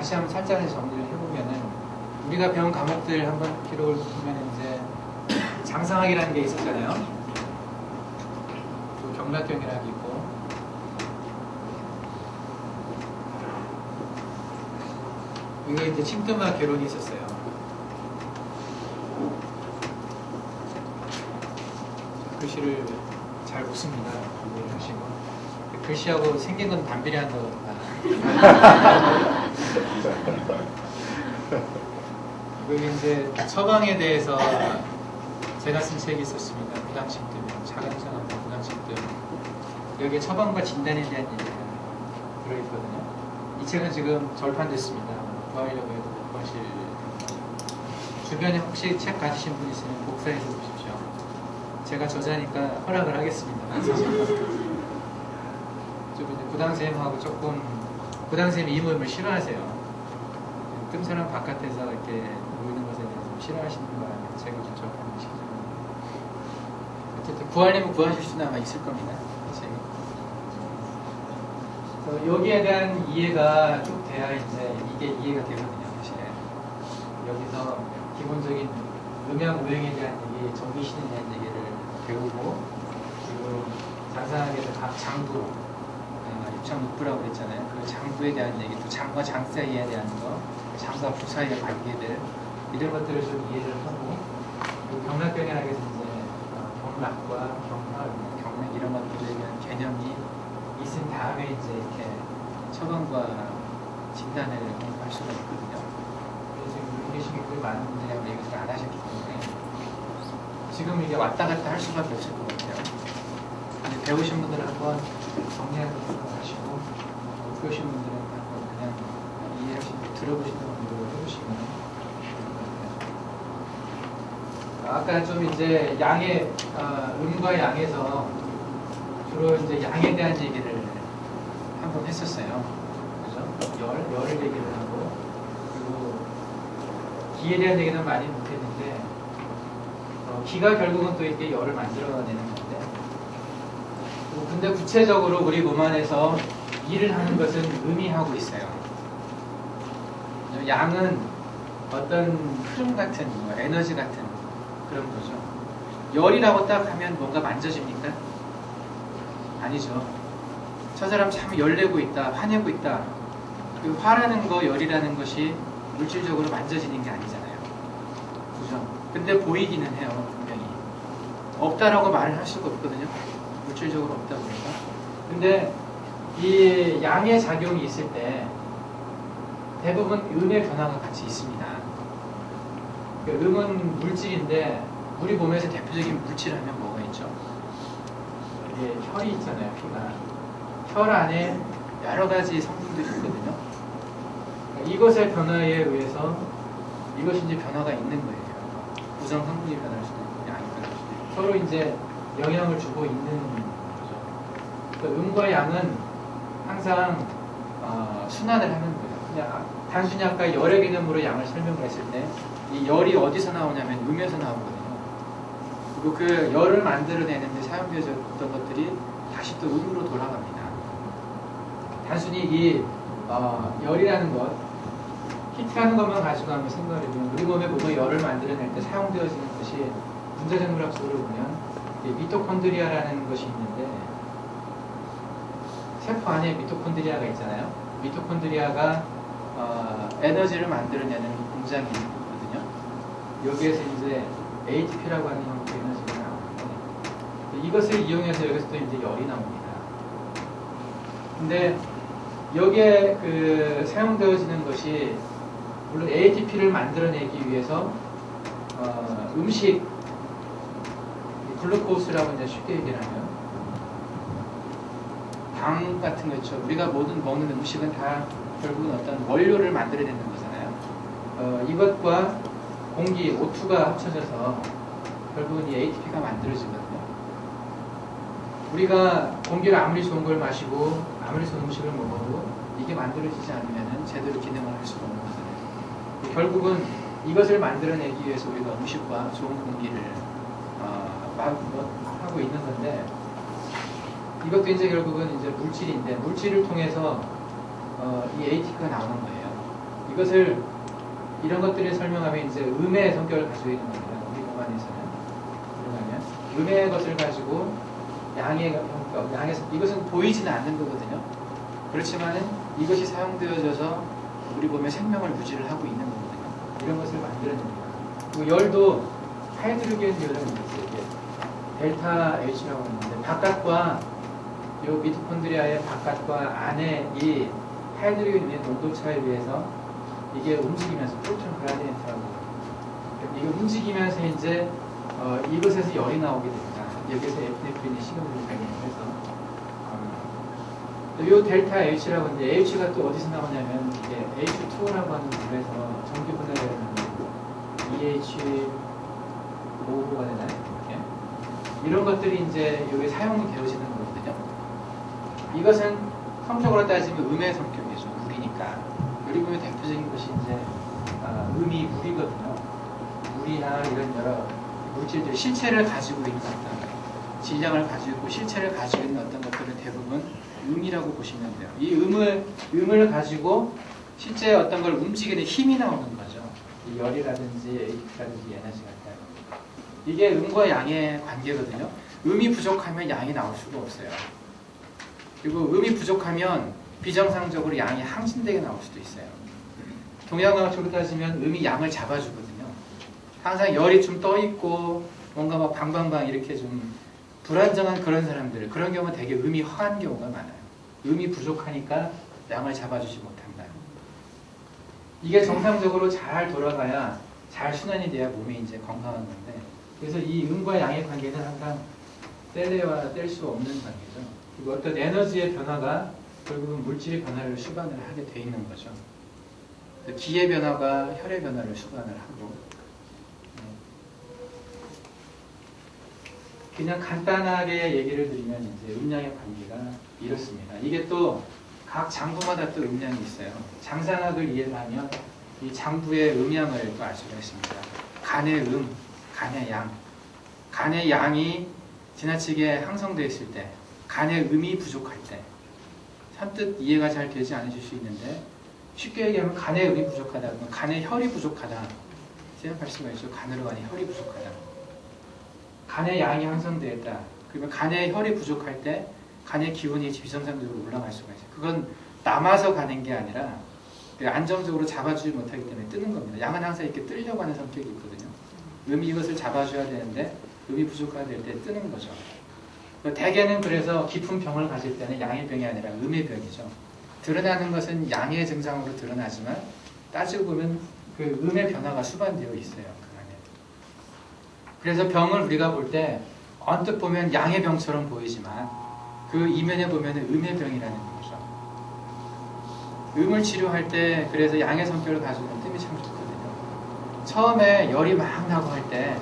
다시 한번 살짝 정리를 해보면은 우리가 배운 과목들 한번 기록을 보면 이제 장상학이라는 게 있었잖아요. 또 경락경이라는 게 있고, 이거 이제 침투막 결론이 있었어요. 글씨를 잘 못 씁니다. 이해를 하시고. 글씨하고 생긴 건 반비례한다고. 그리고 이제 처방에 대해서 제가 쓴 책이 있었습니다. 부당심증, 자가증상하고 부당심증. 여기에 처방과 진단에 대한 얘기가 들어있거든요. 이 책은 지금 절판됐습니다. 구하려고 해도 못 구하실. 주변에 혹시 책 가지신 분 있으면 복사해서 보십시오. 제가 저자니까 허락을 하겠습니다. 좀 이제 부당쌤하고 조금 부당쌤이 이 모임을 싫어하세요. 뜸사람 바깥에서 이렇게 모이는 것에 대해서 싫어하시는 바람에 제가 좀 접하는 시죠. 어쨌든 구하려면 구하실 수는 아마 있을 겁니다. 여기에 대한 이해가 쭉 돼야 이제 이게 이해가 되거든요. 사실 여기서 기본적인 음양 오행에 대한 얘기, 정기신에 대한 얘기를 배우고, 그리고 장상학에서 각 장부, 입장묵부라고 그랬잖아요. 그 장부에 대한 얘기, 또 장과 장 사이에 대한 거, 장과 부 사이의 관계들, 이런 것들을 좀 이해를 하고, 그리고 경락경이라고 해서 이제 경락과 경맥 이런 것들에 대한 개념이 있은 다음에 이제 이렇게 처방과 진단을 공부할 수가 있거든요. 그래서 여기 계신 분들이 많은 분들이 얘기를 안 하셨기 때문에 지금 이게 왔다 갔다 할 수밖에 없을 것 같아요. 근데 배우신 분들은 한번 정리하는 생각하시고, 못 배우신 분들은 한번 그냥 이해하시고 들어보시는 분들을 해보시면 아까 좀 이제 양의 음과 양에서 주로 이제 양에 대한 얘기를 한번 했었어요. 그죠? 열을 얘기를 하고, 그리고 기에 대한 얘기는 많이 못했는데, 기가 결국은 또 이렇게 열을 만들어내는 건데, 근데 구체적으로 우리 몸 안에서 일을 하는 것은 의미하고 있어요. 양은 어떤 흐름 같은, 에너지 같은 그런 거죠. 열이라고 딱 하면 뭔가 만져집니까? 아니죠. 저 사람 참 열내고 있다, 화내고 있다. 그 화라는 거, 열이라는 것이 물질적으로 만져지는 게 아니잖아요. 그죠? 근데 보이기는 해요, 분명히. 없다라고 말을 할 수가 없거든요. 물질적으로 없다 보니까. 근데 이 양의 작용이 있을 때 대부분 음의 변화가 같이 있습니다. 음은 물질인데 우리 몸에서 대표적인 물질 하면 뭐가 있죠? 이게 혈이 있잖아요, 피가. 혈 안에 여러 가지 성분들이 있거든요. 이것의 변화에 의해서 이것이 이제 변화가 있는 거예요. 구성 성분이 변할 수도 있고, 양이 변할 수도 있고. 서로 이제 영향을 주고 있는 거죠. 그러니까 음과 양은 항상 순환을 하는 거예요. 그냥 단순히 아까 열의 개념으로 양을 설명을 했을 때 이 열이 어디서 나오냐면 음에서 나오거든요. 그리고 그 열을 만들어내는데 사용되었던 것들이 다시 또 음으로 돌아갑니다. 단순히 이 열이라는 것, 히트라는 것만 가지고 한번 생각을 해보면 우리 몸에 보면 열을 만들어낼 때 사용되어지는 것이 분자적 물학적으로 보면 미토콘드리아라는 것이 있는데, 세포 안에 미토콘드리아가 있잖아요. 미토콘드리아가 에너지를 만들어내는 공장이 있거든요. 여기에서 이제 ATP라고 하는 형태의 에너지가 나오는데, 이것을 이용해서 여기서 또 이제 열이 나옵니다. 근데 여기에 그 사용되어지는 것이 물론 ATP를 만들어내기 위해서 음식, 글루코스라고 이제 쉽게 얘기를 하면 당 같은 거 있죠. 우리가 모든 먹는 음식은 다 결국은 어떤 원료를 만들어내는 거잖아요. 이것과 공기, O2가 합쳐져서 결국은 이 ATP가 만들어지거든요. 우리가 공기를 아무리 좋은 걸 마시고 아무리 좋은 음식을 먹어도 이게 만들어지지 않으면 제대로 기능을 할 수가 없는 거잖아요. 결국은 이것을 만들어내기 위해서 우리가 음식과 좋은 공기를 하고 있는 건데, 이것도 이제 결국은 이제 물질인데, 물질을 통해서 이 ATP가 나오는 거예요. 이것을 이런 것들을 설명하면 이제 음의 성격을 가지고 있는 겁니다. 우리 공안에서는 그러면 음의 것을 가지고 양의 성격, 이것은 보이지는 않는 거거든요. 그렇지만은 이것이 사용되어져서 우리 몸에 생명을 유지를 하고 있는 거거든요. 이런 것을 만들어냅니다. 그리고 열도 하이드로겐 열은 이게 델타 H라고 하는데 바깥과 이 미토콘드리아의 바깥과 안에 이 하이드로겐의 농도 차에 비해서 이게 움직이면서 프로톤 그라디엔트라고 이게 움직이면서 이제 이것에서 열이 나오게 됩니다. 여기서 에피네프린이 식용물을 발견해서 이 델타 H라고 하는데 H가 또 어디서 나오냐면 이게 H2라고 하는 물에서 전기 분해를 하는 EH5가 되나요? 이렇게. 이런 것들이 이제 여기 사용이 되어지는 거거든요. 이것은 성격으로 따지면 음의 성격이죠. 물이니까. 여기 보면 대표적인 것이 이제 음이 물이거든요. 물이나 이런 여러 물질들, 실체를 가지고 있는 어떤 질량을 가지고 있고 실체를 가지고 있는 어떤 것들은 대부분 음이라고 보시면 돼요. 이 음을 가지고 실제 어떤 걸 움직이는 힘이 나오는 거죠. 이 열이라든지 에이라든지 에너지가 있다. 이게 음과 양의 관계거든요. 음이 부족하면 양이 나올 수가 없어요. 그리고 음이 부족하면 비정상적으로 양이 항진되게 나올 수도 있어요. 동양과학적으로 따지면 음이 양을 잡아주거든요. 항상 열이 좀 떠있고 뭔가 막 방방방 이렇게 좀 불안정한 그런 사람들, 그런 경우는 되게 음이 허한 경우가 많아요. 음이 부족하니까 양을 잡아주지 못한다. 이게 정상적으로 잘 돌아가야 잘 순환이 돼야 몸이 이제 건강한 건데, 그래서 이 음과 양의 관계는 항상 뗄래야 뗄 수 없는 관계죠. 그리고 어떤 에너지의 변화가 결국은 물질의 변화를 수반을 하게 돼 있는 거죠. 기의 변화가 혈의 변화를 수반을 하고, 그냥 간단하게 얘기를 드리면 이제 음양의 관계가 이렇습니다. 이게 또 각 장부마다 또 음양이 있어요. 장상학을 이해를 하면 이 장부의 음양을 또 알 수가 있습니다. 간의 음, 간의 양. 간의 양이 지나치게 항성되어 있을 때, 간의 음이 부족할 때, 선뜻 이해가 잘 되지 않으실 수 있는데, 쉽게 얘기하면 간의 음이 부족하다, 그러면 간의 혈이 부족하다 생각할 수가 있죠. 간으로 간의 혈이 부족하다. 간의 양이 항성되어 있다. 그러면 간의 혈이 부족할 때 간의 기운이 비정상적으로 올라갈 수가 있어요. 그건 남아서 가는 게 아니라 안정적으로 잡아주지 못하기 때문에 뜨는 겁니다. 양은 항상 이렇게 뜨려고 하는 성격이 있거든요. 음이 이것을 잡아줘야 되는데 음이 부족하게 될 때 뜨는 거죠. 대개는 그래서 깊은 병을 가질 때는 양의 병이 아니라 음의 병이죠. 드러나는 것은 양의 증상으로 드러나지만 따지고 보면 그 음의 변화가 수반되어 있어요. 그 안에. 그래서 병을 우리가 볼 때 언뜻 보면 양의 병처럼 보이지만 그 이면에 보면 음의 병이라는 거죠. 음을 치료할 때 그래서 양의 성격을 가지고 있는 뜸이 참 좋거든요. 처음에 열이 막 나고 할 때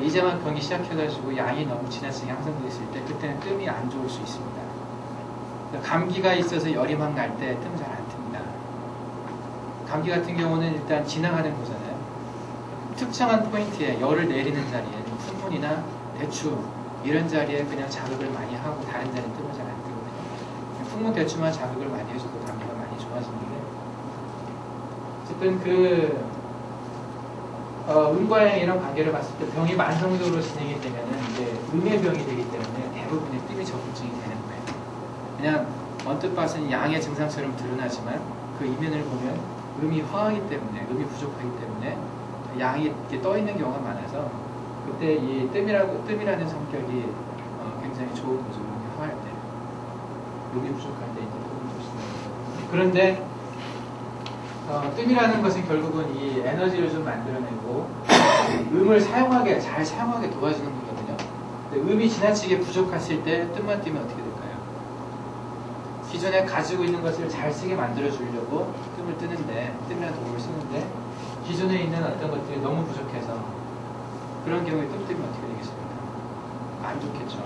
이제 막 병이 시작해가지고 양이 너무 지나치게 항상되어 있을 때 그때는 뜸이 안 좋을 수 있습니다. 감기가 있어서 열이 막 날 때 뜸 잘 안 틉니다. 감기 같은 경우는 일단 지나가는 거잖아요. 특정한 포인트에 열을 내리는 자리에 풍문이나 대추 이런 자리에 그냥 자극을 많이 하고 다른 자리는 뜸을 잘 안 뜨거든요. 풍문 대추만 자극을 많이 해줘도 감기가 많이 좋아지는데 어쨌든 음과 양 이런 관계를 봤을 때 병이 만성적으로 진행이 되면은 이제 음의 병이 되기 때문에 대부분의 뜸이 적응증이 되는 거예요. 그냥 언뜻 봐서는 양의 증상처럼 드러나지만 그 이면을 보면 음이 허하기 때문에, 음이 부족하기 때문에 양이 이렇게 떠 있는 경우가 많아서 그때 이 뜸이라는 성격이 굉장히 좋은 거죠. 음이 허할 때, 음이 부족할 때 이제 뜸을 조심해요. 그런데 뜸이라는 것은 결국은 이 에너지를 좀 만들어내고 음을 잘 사용하게 도와주는 거거든요. 근데 음이 지나치게 부족했을 때 뜸만 띄면 어떻게 될까요? 기존에 가지고 있는 것을 잘 쓰게 만들어 주려고 뜸을 뜨는데, 뜸이라는 도구를 쓰는데 기존에 있는 어떤 것들이 너무 부족해서 그런 경우에 뜸 뜨면 어떻게 되겠습니까? 안 좋겠죠.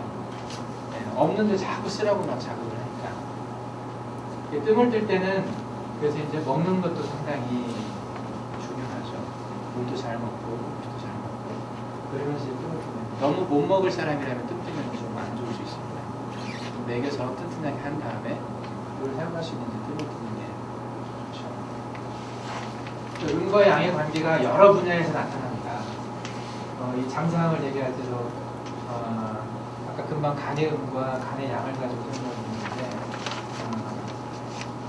네, 없는데 자꾸 쓰라고 막 자극을 하니까. 뜸을 뜰 때는 그래서 이제 먹는 것도 상당히 중요하죠. 물도 잘 먹고, 음식도 잘 먹고. 그러면서 뜸을 뜨면 너무 못 먹을 사람이라면 뜸 뜨면 좀 안 좋을 수 있습니다. 좀 먹여서 튼튼하게 한 다음에 그걸 사용할 수 있는지 뜸을 뜨는 게 좋죠. 음과 양의 관계가 여러 분야에서 나타납니다. 이 장상을 얘기할 때도 아까 금방 간의 음과 간의 양을 가지고 설명했는데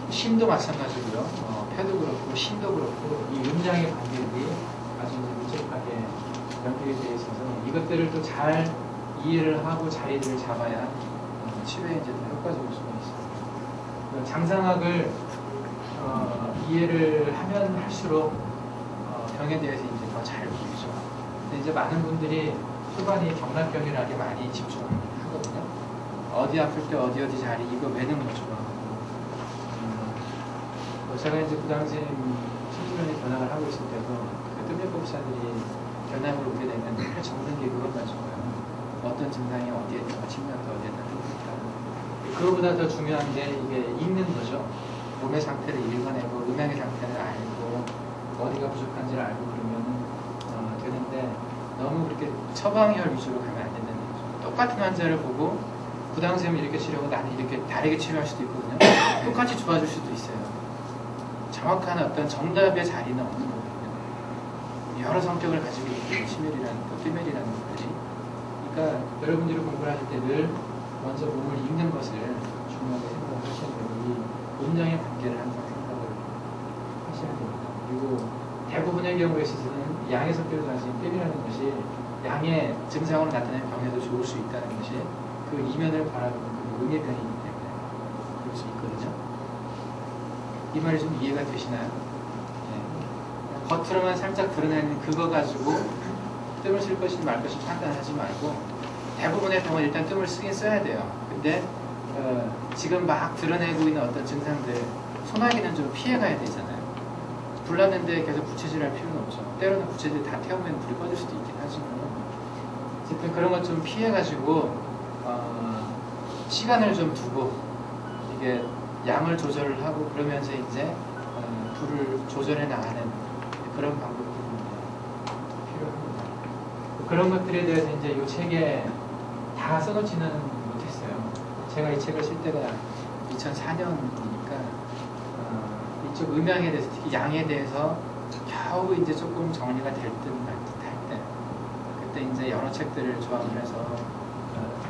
심도 마찬가지고요. 폐도 그렇고 심도 그렇고 이 음양의 관계들이 아주 밀접하게 연결이 되어 있어서 이것들을 또 잘 이해를 하고 자리를 잡아야 치료에 이제 더 효과적일 수가 있습니다. 장상학을 이해를 하면 할수록 병에 대해서 이제 더 잘 보이죠. 근데 이제 많은 분들이 초반에 경락병이라게 많이 집중하거든요. 어디 아플 때 어디 자리 이거 왜는 거죠. 제가 이제 부당심 신주면에 견학을 하고 있을 때도 그 뜸력법사들이 견학을 오게 되면 늘 정든 게 그것 가지고요. 어떤 증상이 어디에 있다, 침략도 어디에 있다. 그거보다 더 중요한 게 이게 읽는 거죠. 몸의 상태를 읽어내고 음양의 상태를 알고 어디가 부족한지를 알고 그러면 되는데 너무 그렇게 처방혈 위주로 가면 안 된다는 거죠. 똑같은 환자를 보고 부당샘을 이렇게 치료하고 나는 이렇게 다르게 치료할 수도 있거든요. 똑같이 좋아질 수도 있어요. 정확한 어떤 정답의 자리는 없는 거거든요. 여러 성격을 가지고 있는 치멸이라는 것, 띠멸이라는 것들이. 그러니까 여러분들이 공부를 하실 때 늘 먼저 몸을 읽는 것을 중요하게 생각을 하셔야 되고 이 음양의 관계를 항상 생각을 하셔야 됩니다. 그리고 대부분의 경우에 있어서는 양의 성격을 가진 띠이라는 것이 양의 증상으로 나타나는 병에도 좋을 수 있다는 것이 그 이면을 바라보는 그 음의 변이기 때문에 그럴 수 있거든요. 이 말이 좀 이해가 되시나요? 네. 겉으로만 살짝 드러내는 그거 가지고 뜸을 쓸 것인지 말 것인지 판단하지 말고 대부분의 병은 일단 뜸을 쓰긴 써야 돼요. 근데 지금 막 드러내고 있는 어떤 증상들 소나기는 좀 피해가야 되잖아요. 불났는데 계속 부채질할 필요는 없죠. 때로는 부채질 다 태우면 불이 꺼질 수도 있긴 하지만 어쨌든 그런 것 좀 피해가지고 시간을 좀 두고 이게 양을 조절을 하고 그러면서 이제 불을 조절해 나가는 그런 방법들이 필요합니다. 그런 것들에 대해서 이제 이 책에 다 써놓지는 못했어요. 제가 이 책을 쓸 때가 2004년이니까 이쪽 음양에 대해서 특히 양에 대해서 겨우 이제 조금 정리가 될 듯 말 듯 할 때 그때 이제 여러 책들을 조합을 해서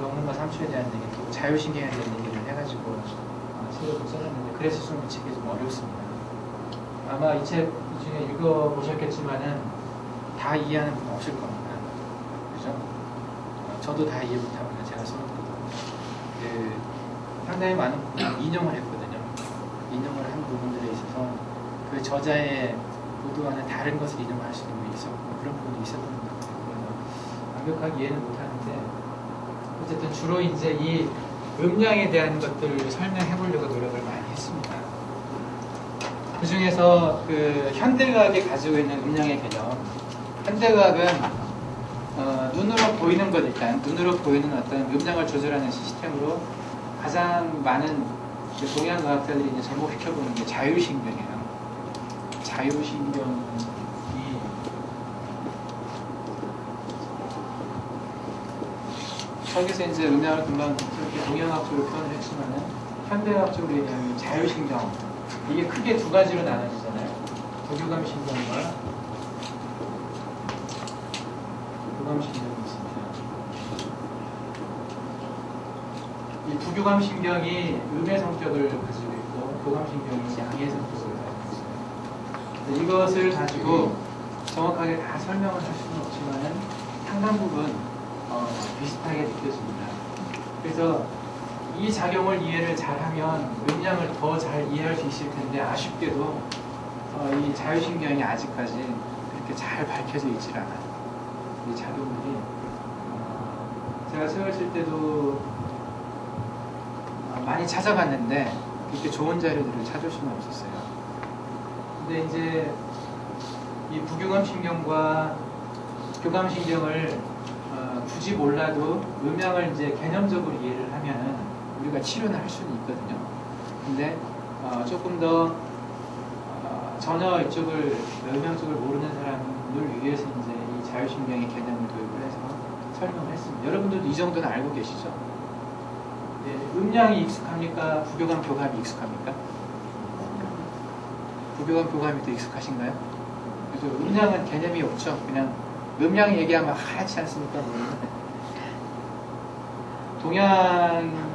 먹는과 삼초에 대한 얘기 또 자율신경에 대한 얘기를 해가지고 책을 좀 써놨는데 그래서 좀 이 책이 좀 어렵습니다. 아마 이 책 중에 읽어보셨겠지만은 다 이해하는 분은 없을 겁니다. 그죠? 저도 다 이해 못합니다. 제가 써놓거든요. 상당히 많은 부분을 인용을 했거든요. 인용을 한 부분들에 있어서 그 저자의 의도와는 다른 것을 인용할 수 있는 게 있었고 그런 부분이 있었던 것 같아요. 그래서 완벽하게 이해는 못하는데 어쨌든 주로 이제 이 음양에 대한 것들을 설명해 보려고 노력을 많이 했습니다. 그 중에서 그 현대의학이 가지고 있는 음양의 개념, 현대의학은 눈으로 보이는 것 일단 눈으로 보이는 어떤 음양을 조절하는 시스템으로 가장 많은 동양 의학자들이 이제 접목시켜보는 게 자율신경이에요. 자율신경이 거기서 이제 음양을 금방 이렇게 동양학적으로 표현을 했지만은 현대의학적으로 얘기하면 자율신경 이게 크게 두 가지로 나눠지잖아요. 부교감신경과 교감신경이 있습니다. 이 부교감신경이 음의 성격을 가지고 있고 교감신경이 양의 성격을 가지고 있어요. 이것을 가지고 정확하게 다 설명을 할 수는 없지만은 상당 부분 비슷하게 느껴집니다. 그래서 이 작용을 이해를 잘하면 음양을 더 잘 이해할 수 있을 텐데 아쉽게도 이 자율신경이 아직까지 그렇게 잘 밝혀져 있질 않아요. 이 작용들이 제가 책을 쓸 때도 많이 찾아봤는데 그렇게 좋은 자료들을 찾을 수는 없었어요. 근데 이제 이 부교감신경과 교감신경을 굳이 몰라도 음양을 이제 개념적으로 이해를 하면은 우리가 치료는 할 수는 있거든요. 근데 조금 더 전혀 이쪽을 음양 쪽을 모르는 사람을 위해서 이제 이 자율신경의 개념을 도입을 해서 설명을 했습니다. 여러분들도 이 정도는 알고 계시죠? 네, 음양이 익숙합니까? 부교감, 교감이 익숙합니까? 부교감, 교감이 더 익숙하신가요? 그죠? 음량은 개념이 없죠. 그냥 음량 얘기하면 하얗지 않습니까? 동양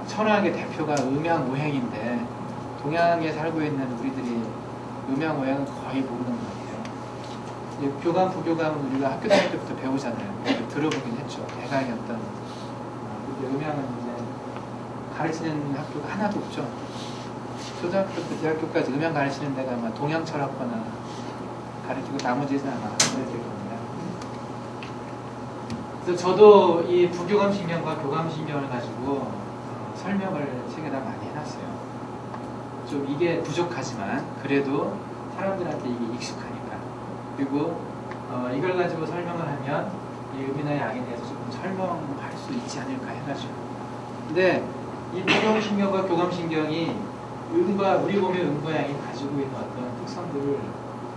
천하의 대표가 음양오행인데 동양에 살고 있는 우리들이 음양오행은 거의 모르는 것 같아요. 이제 교감, 부교감은 우리가 학교 다닐 때부터 배우잖아요. 들어보긴 했죠. 대강의 어떤 음양은 이제 가르치는 학교가 하나도 없죠. 초등학교부터 대학교까지 음양 가르치는 데가 아마 동양철학과나 가르치고 나머지는 아마 안 가르칠 겁니다. 그래서 저도 이 부교감신경과 교감신경을 가지고 설명을 책에다 많이 해놨어요. 좀 이게 부족하지만 그래도 사람들한테 이게 익숙하니까. 그리고 이걸 가지고 설명을 하면 이 음이나 양에 대해서 조금 설명할 수 있지 않을까 해가지고. 근데 이 부교감신경과 교감신경이 음과 우리 몸의 음과 양이 가지고 있는 어떤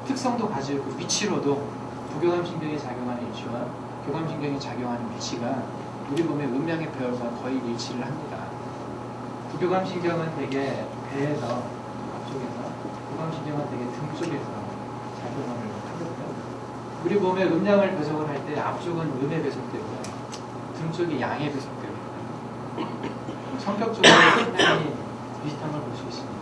특성도 가지고 있고 위치로도 부교감신경이 작용하는 위치와 교감신경이 작용하는 위치가 우리 몸의 음양의 배열과 거의 일치를 합니다. 부교감신경은 되게 배에서 앞쪽에서, 교감신경은 되게 등 쪽에서 작용을 하거든요. 우리 몸의 음양을 배속을 할 때 앞쪽은 음에 배속되고요, 등 쪽이 양에 배속되거든요. 성격적으로 상당히 비슷한 걸 볼 수 있습니다.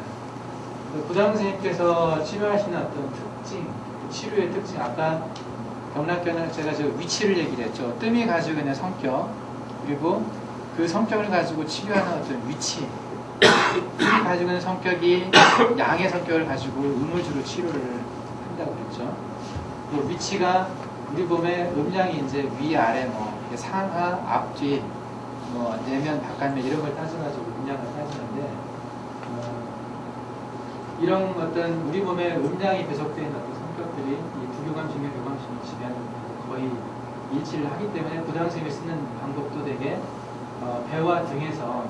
부장 선생님께서 치료하시는 어떤 특징, 치료의 특징, 아까 경락견은 제가 저 위치를 얘기를 했죠. 뜸이 가지고 있는 성격, 그리고 그 성격을 가지고 치료하는 어떤 위치, 뜸이 가지고 있는 성격이 양의 성격을 가지고 음을 주로 치료를 한다고 그랬죠. 그 위치가 우리 몸의 음양이 이제 위, 아래, 뭐 상하, 앞뒤, 뭐 내면, 바깥면 이런 걸 따져가지고 음양을 따지는데, 이런 어떤 우리 몸의 음양이 배속되어 있는 어떤 성격들이 이 부교감신경, 교감신경 지배하는 거의 일치를 하기 때문에 부장선생님이 쓰는 방법도 되게 배와 등에서,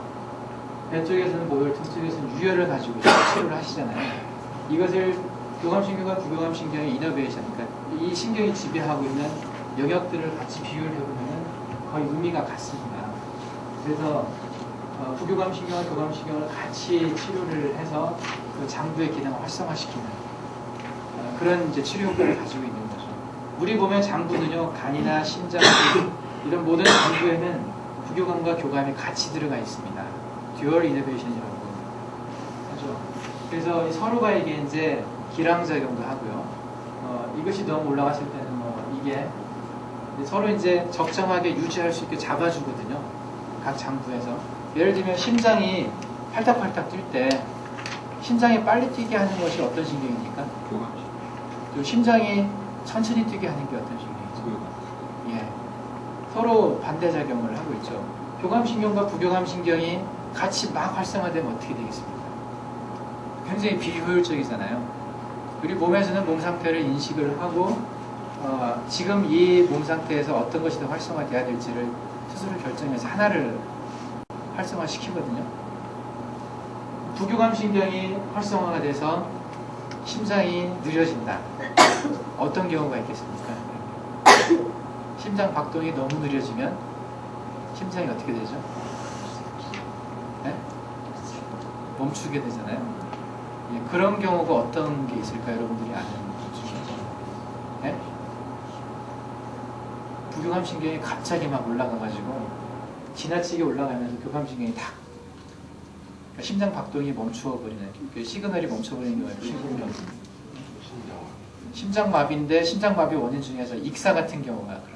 배 쪽에서는 모열, 등 쪽에서는 유혈을 가지고 치료를 하시잖아요. 이것을 교감신경과 부교감신경의 이너베이션, 그러니까 이 신경이 지배하고 있는 영역들을 같이 비교를 해보면 거의 의미가 같습니다. 그래서 부교감신경과 교감신경을 같이 치료를 해서 그 장부의 기능을 활성화시키는 그런 이제 치료 효과를 가지고 있는 거죠. 우리 몸의 장부는요, 간이나 심장 이런 모든 장부에는 부교감과 교감이 같이 들어가 있습니다. 듀얼 이너베이션이라고 하죠. 그래서 서로가 이게 이제 기량작용도 하고요. 이것이 너무 올라갔을 때는 뭐 이게 서로 이제 적정하게 유지할 수 있게 잡아주거든요. 각 장부에서. 예를 들면 심장이 팔딱팔딱 뛸 때 심장이 빨리 뛰게 하는 것이 어떤 신경입니까? 교감신경. 또 심장이 천천히 뛰게 하는 게 어떤 신경이죠? 예, 서로 반대작용을 하고 있죠. 교감신경과 부교감신경이 같이 막 활성화되면 어떻게 되겠습니까? 굉장히 비효율적이잖아요. 우리 몸에서는 몸 상태를 인식을 하고 지금 이 몸 상태에서 어떤 것이 더 활성화돼야 될지를 스스로 결정해서 하나를 활성화시키거든요. 부교감신경이 활성화가 돼서 심장이 느려진다. 어떤 경우가 있겠습니까? 심장 박동이 너무 느려지면 심장이 어떻게 되죠? 네? 멈추게 되잖아요. 예, 그런 경우가 어떤 게 있을까 여러분들이 아는 것 중에? 네? 부교감신경이 갑자기 막 올라가가지고 지나치게 올라가면서 교감신경이 탁, 그러니까 심장 박동이 멈추어버리는, 그 시그널이 멈춰버리는 경우가 있고, 심장마비인데 심장마비 원인 중에서 익사 같은 경우가 그런.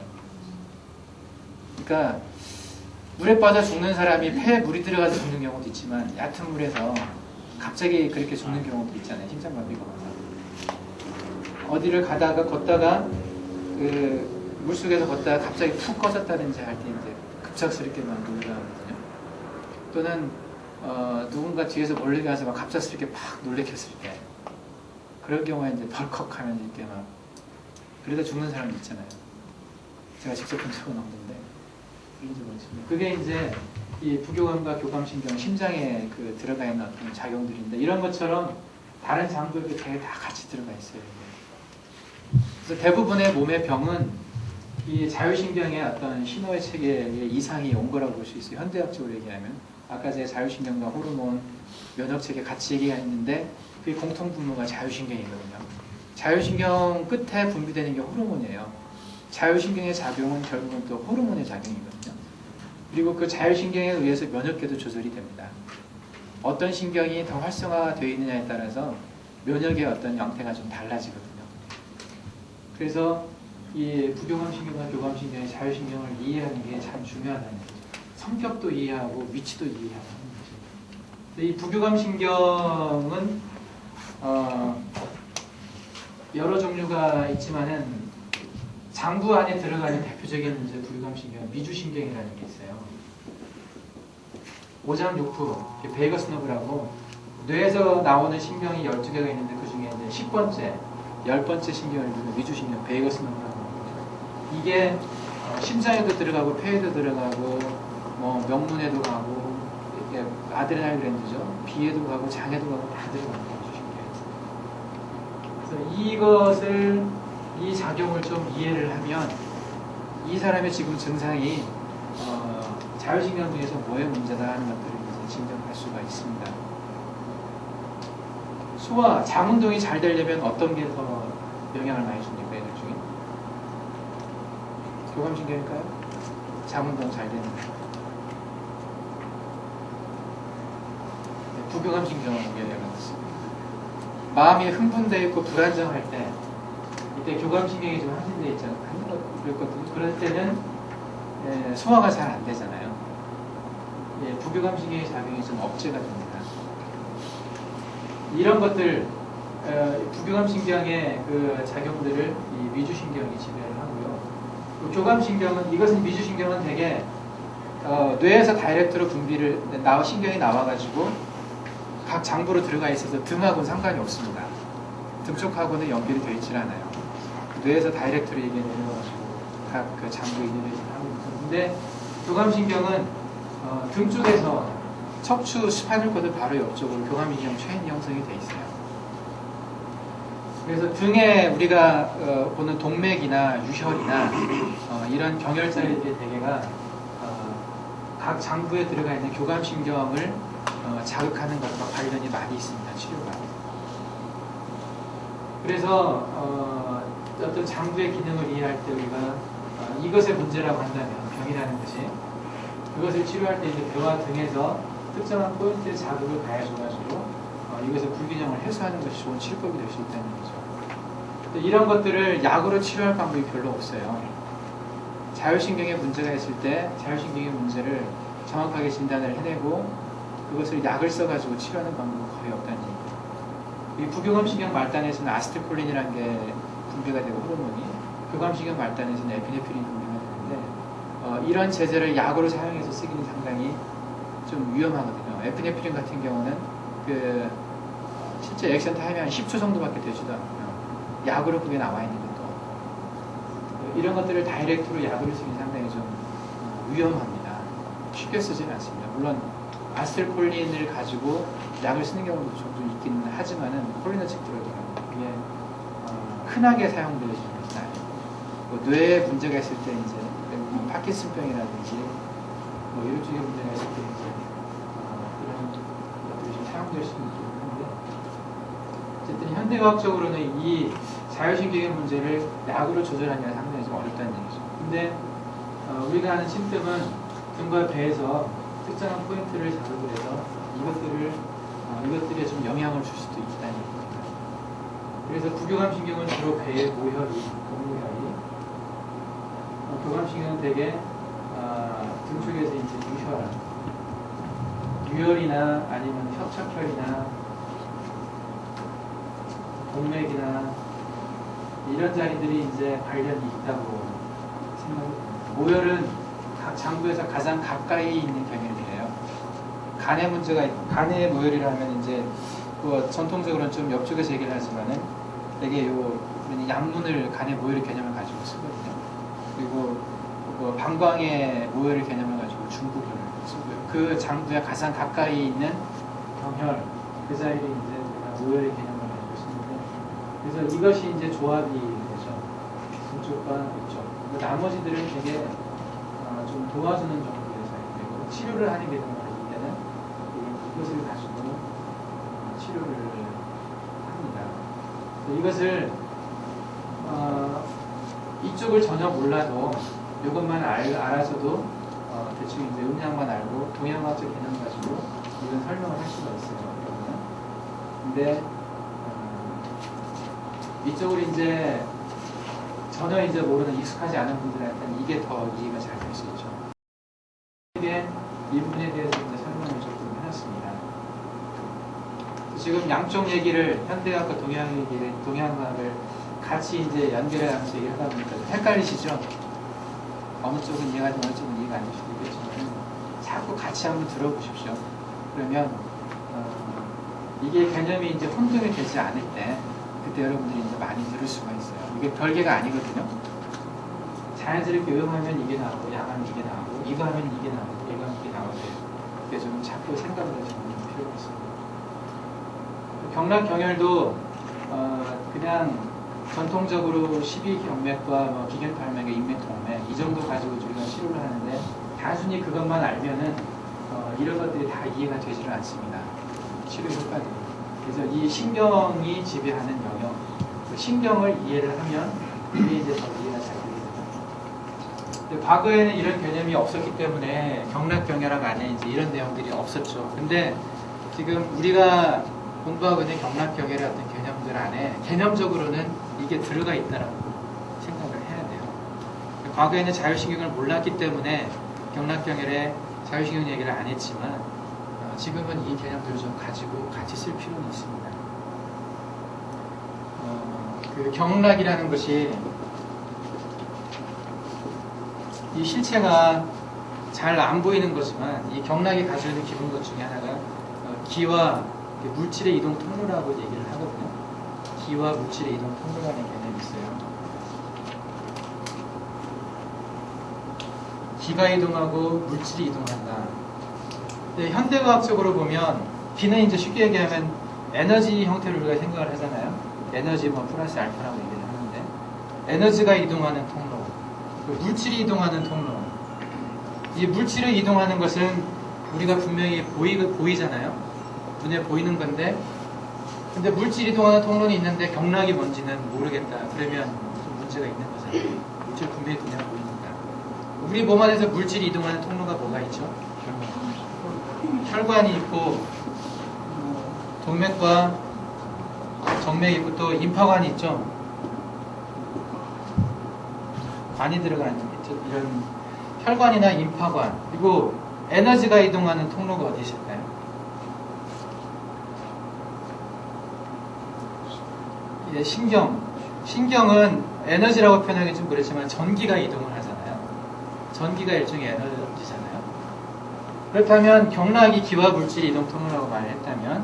그러니까 물에 빠져 죽는 사람이 폐에 물이 들어가서 죽는 경우도 있지만 얕은 물에서 갑자기 그렇게 죽는 경우도 있잖아요. 심장마비가 와서 어디를 가다가 걷다가 그 물속에서 걷다가 갑자기 푹 꺼졌다든지 할 때 이제 급작스럽게 막 놀라거든요. 또는 누군가 뒤에서 멀리 가서 막 갑작스럽게 팍 놀래켰을 때 그런 경우에 이제 덜컥하면 이렇게 막 그러다 죽는 사람이 있잖아요. 제가 직접 본 적은 없는데 그런 적은 있습니다. 그게 이제 이 부교감과 교감신경, 심장에 그 들어가 있는 어떤 작용들인데 이런 것처럼 다른 장부에도 되게 다 같이 들어가 있어요. 그래서 대부분의 몸의 병은 이 자율신경의 어떤 신호의 체계에 이상이 온 거라고 볼 수 있어요. 현대학적으로 얘기하면. 아까 제가 자율신경과 호르몬, 면역체계 같이 얘기했는데 그게 공통분모가 자율신경이거든요. 자율신경 끝에 분비되는 게 호르몬이에요. 자율신경의 작용은 결국은 또 호르몬의 작용이거든요. 그리고 그 자율신경에 의해서 면역계도 조절이 됩니다. 어떤 신경이 더 활성화되어 있느냐에 따라서 면역의 어떤 형태가 좀 달라지거든요. 그래서 이 부교감신경과 교감신경의 자율신경을 이해하는 게 참 중요하다는 거죠. 성격도 이해하고 위치도 이해하는 거죠. 이 부교감신경은 여러 종류가 있지만은 장부 안에 들어가는 대표적인 이제 부교감신경 미주신경이라는 게 있어요. 오장육부, 베이거스 너브라고 뇌에서 나오는 신경이 12개가 있는데 그 중에 이제 10번째, 10번째 신경을 이루는 미주신경, 베이거스 너브라고 합니다. 이게 심장에도 들어가고 폐에도 들어가고 뭐 명문에도 가고 이게 아드레날 그랜드죠. 비에도 가고 장에도 가고 다 들어갑니다. 그래서 이것을 이 작용을 좀 이해를 하면 이 사람의 지금 증상이 자율신경 중에서 뭐의 문제다 하는 것들을 이제 진정할 수가 있습니다. 소화, 장 운동이 잘 되려면 어떤 게 더 영향을 많이 줍니까? 애들 중에? 교감신경일까요? 장 운동 잘 되는 거. 네, 부교감신경에 영향을 받습니다. 마음이 흥분되어 있고 불안정할 때 이때 교감신경이 좀 항진되어 있잖아요. 그렇거든요. 그럴 때는 소화가 잘 안 되잖아요. 부교감신경의 작용이 좀 억제가 됩니다. 이런 것들 부교감신경의 그 작용들을 이 미주신경이 지배를 하고요. 교감신경은 이것은 미주신경은 되게 뇌에서 다이렉트로 분비를 신경이 나와가지고 각 장부로 들어가 있어서 등하고는 상관이 없습니다. 등 쪽하고는 연결이 되어 있질 않아요. 뇌에서 다이렉트로 이게 내려가지고 각 그 장부 인연을 하고 있습니다. 근데 교감신경은 등 쪽에서 척추 스파이널 코드 바로 옆쪽으로 교감신경 체인이 형성이 되어 있어요. 그래서 등에 우리가 보는 동맥이나 유혈이나 이런 경혈자리들의 대개가 각 장부에 들어가 있는 교감신경을 자극하는 것과 관련이 많이 있습니다. 치료가. 그래서 어떤 장부의 기능을 이해할 때 우리가 이것의 문제라고 한다면 병이라는 것이 그것을 치료할 때 이제 배와 등에서 특정한 포인트에 자극을 가해줘가지고 이것의 불균형을 해소하는 것이 좋은 치료법이 될 수 있다는 거죠. 이런 것들을 약으로 치료할 방법이 별로 없어요. 자율신경에 문제가 있을 때 자율신경의 문제를 정확하게 진단을 해내고 그것을 약을 써가지고 치료하는 방법은 거의 없다는 얘기예요. 이 부교감신경 말단에서는 아세틸콜린이라는 게 분비가 되고 호르몬이 교감신경 말단에서는 에피네프린 분비가 되는데 이런 제제를 약으로 사용해서 쓰기는 상당히 좀 위험하거든요. 에피네프린 같은 경우는 실제 액션 타임이 한 10초 정도밖에 되지도 않고요. 약으로 그게 나와 있는 것도 없고 이런 것들을 다이렉트로 약으로 쓰기 상당히 좀 위험합니다. 쉽게 쓰지는 않습니다. 물론 아세틸콜린을 가지고 약을 쓰는 경우도 종종 있기는 하지만은 콜리너칙 드러그라고 그게 흔하게 사용되어지는 것은 아니고 뭐 뇌에 문제가 있을 때 이제 파킨슨병이라든지 뭐 이런 쪽에 문제가 있을 때 이제 이런 것들이 좀 사용될 수는 있긴 한데 어쨌든 현대과학적으로는 이 자율신경의 문제를 약으로 조절하기가 상당히 좀 어렵다는 얘기죠. 근데 우리가 하는 심뜸은 등과 배에서 특정한 포인트를 자극을 해서 이것들에 좀 영향을 줄 수도 있다는 얘기입니다. 그래서 부교감신경은 주로 배의 모혈이, 공모혈이, 교감신경은 대개 등 쪽에서 이제 유혈이나 아니면 협착혈이나 동맥이나 이런 자리들이 이제 관련이 있다고 생각합니다. 모혈은 각 장부에서 가장 가까이 있는 경혈이에요. 간에 문제가 있고, 간에 모혈이라면 이제 전통적으로는 좀 옆쪽에서 얘기를 하지만은 되게 양문을 간의 모혈의 개념을 가지고 쓰거든요. 그리고 방광의 모혈의 개념을 가지고 중부혈을 쓰고요. 그 장부에 가장 가까이 있는 경혈, 그 자리를 이제 우리가 모혈의 개념을 가지고 쓰는데, 그래서 이것이 이제 조합이 되죠. 이쪽과 이쪽. 나머지들은 되게 좀 도와주는 정도의 사이되고 치료를 하는 개념을 가질 때는 이것을 가지고 치료를 합니다. 이것을 이쪽을 전혀 몰라도 이것만 알아서도 대충 이제 음량만 알고 동양학적 개념 가지고 이런 설명을 할 수가 있어요. 여러분은. 근데 이쪽을 이제 전혀 이제 모르는 익숙하지 않은 분들한테는 이게 더 이해가 잘 될 수 있죠. 이게 이 부분에 대해서 이제 설명을 조금 해놨습니다. 지금 양쪽 얘기를 현대학과 동양학을 같이 이제 연결해가면서 얘기를 하다 보니까 좀 헷갈리시죠? 어느 쪽은 이해가 되고 어느 쪽은 이해가 안 될 수도 있겠지만 자꾸 같이 한번 들어보십시오. 그러면 이게 개념이 이제 혼동이 되지 않을 때 그때 여러분들이 이제 많이 들을 수가 있어요. 이게 별개가 아니거든요. 자연스럽게 음하면 이게 나오고 양하면 이게 나오고 이거 하면 이게 나오고 이거 하면 이게 나오세요. 그게 좀 자꾸 생각을 해주는 필요가 있습니다. 경락 경혈도 그냥 전통적으로 12경맥과 뭐 기견팔맥의 인맥동맥 이 정도 가지고 우리가 치료를 하는데 단순히 그것만 알면은 이런 것들이 다 이해가 되지를 않습니다. 치료 효과들이. 그래서 이 신경이 지배하는 영역, 그 신경을 이해를 하면 이게 이제 더 이해가 잘 되게 됩니다. 근데 과거에는 이런 개념이 없었기 때문에 경락경혈학 안에 이제 이런 내용들이 없었죠. 근데 지금 우리가 공부하고 있는 경락경혈의 어떤 개념들 안에 개념적으로는 이게 들어가 있다라고 생각을 해야 돼요. 과거에는 자율신경을 몰랐기 때문에 경락경혈의 자율신경 얘기를 안 했지만 지금은 이 개념들을 좀 가지고 같이 쓸 필요는 있습니다. 그 경락이라는 것이 이 실체가 잘 안 보이는 거지만 이 경락이 가지고 있는 기본 것 중에 하나가 기와 물질의 이동 통로라고 얘기를 하거든요. 기와 물질의 이동 통로라는 개념이 있어요. 기가 이동하고 물질이 이동한다. 근데 현대과학적으로 보면 기는 이제 쉽게 얘기하면 에너지 형태로 우리가 생각을 하잖아요. 에너지 뭐 플러스 알파라고 얘기를 하는데 에너지가 이동하는 통로, 물질이 이동하는 통로. 이 물질을 이동하는 것은 우리가 분명히 보이잖아요. 눈에 보이는 건데 근데 물질 이동하는 통로는 있는데 경락이 뭔지는 모르겠다. 그러면 좀 문제가 있는 거잖아요. 물질 분명히 눈에 보이니까. 우리 몸 안에서 물질이 이동하는 통로가 뭐가 있죠? 혈관이 있고 동맥과 정맥이 있고 또 임파관이 있죠. 관이 들어가는 이런 혈관이나 임파관. 그리고 에너지가 이동하는 통로가 어디 있을까요? 예, 신경은 에너지라고 표현하기 좀 그렇지만 전기가 이동을 하잖아요. 전기가 일종의 에너지잖아요. 그렇다면 경락이 기와 물질 이동 통로라고 말을 했다면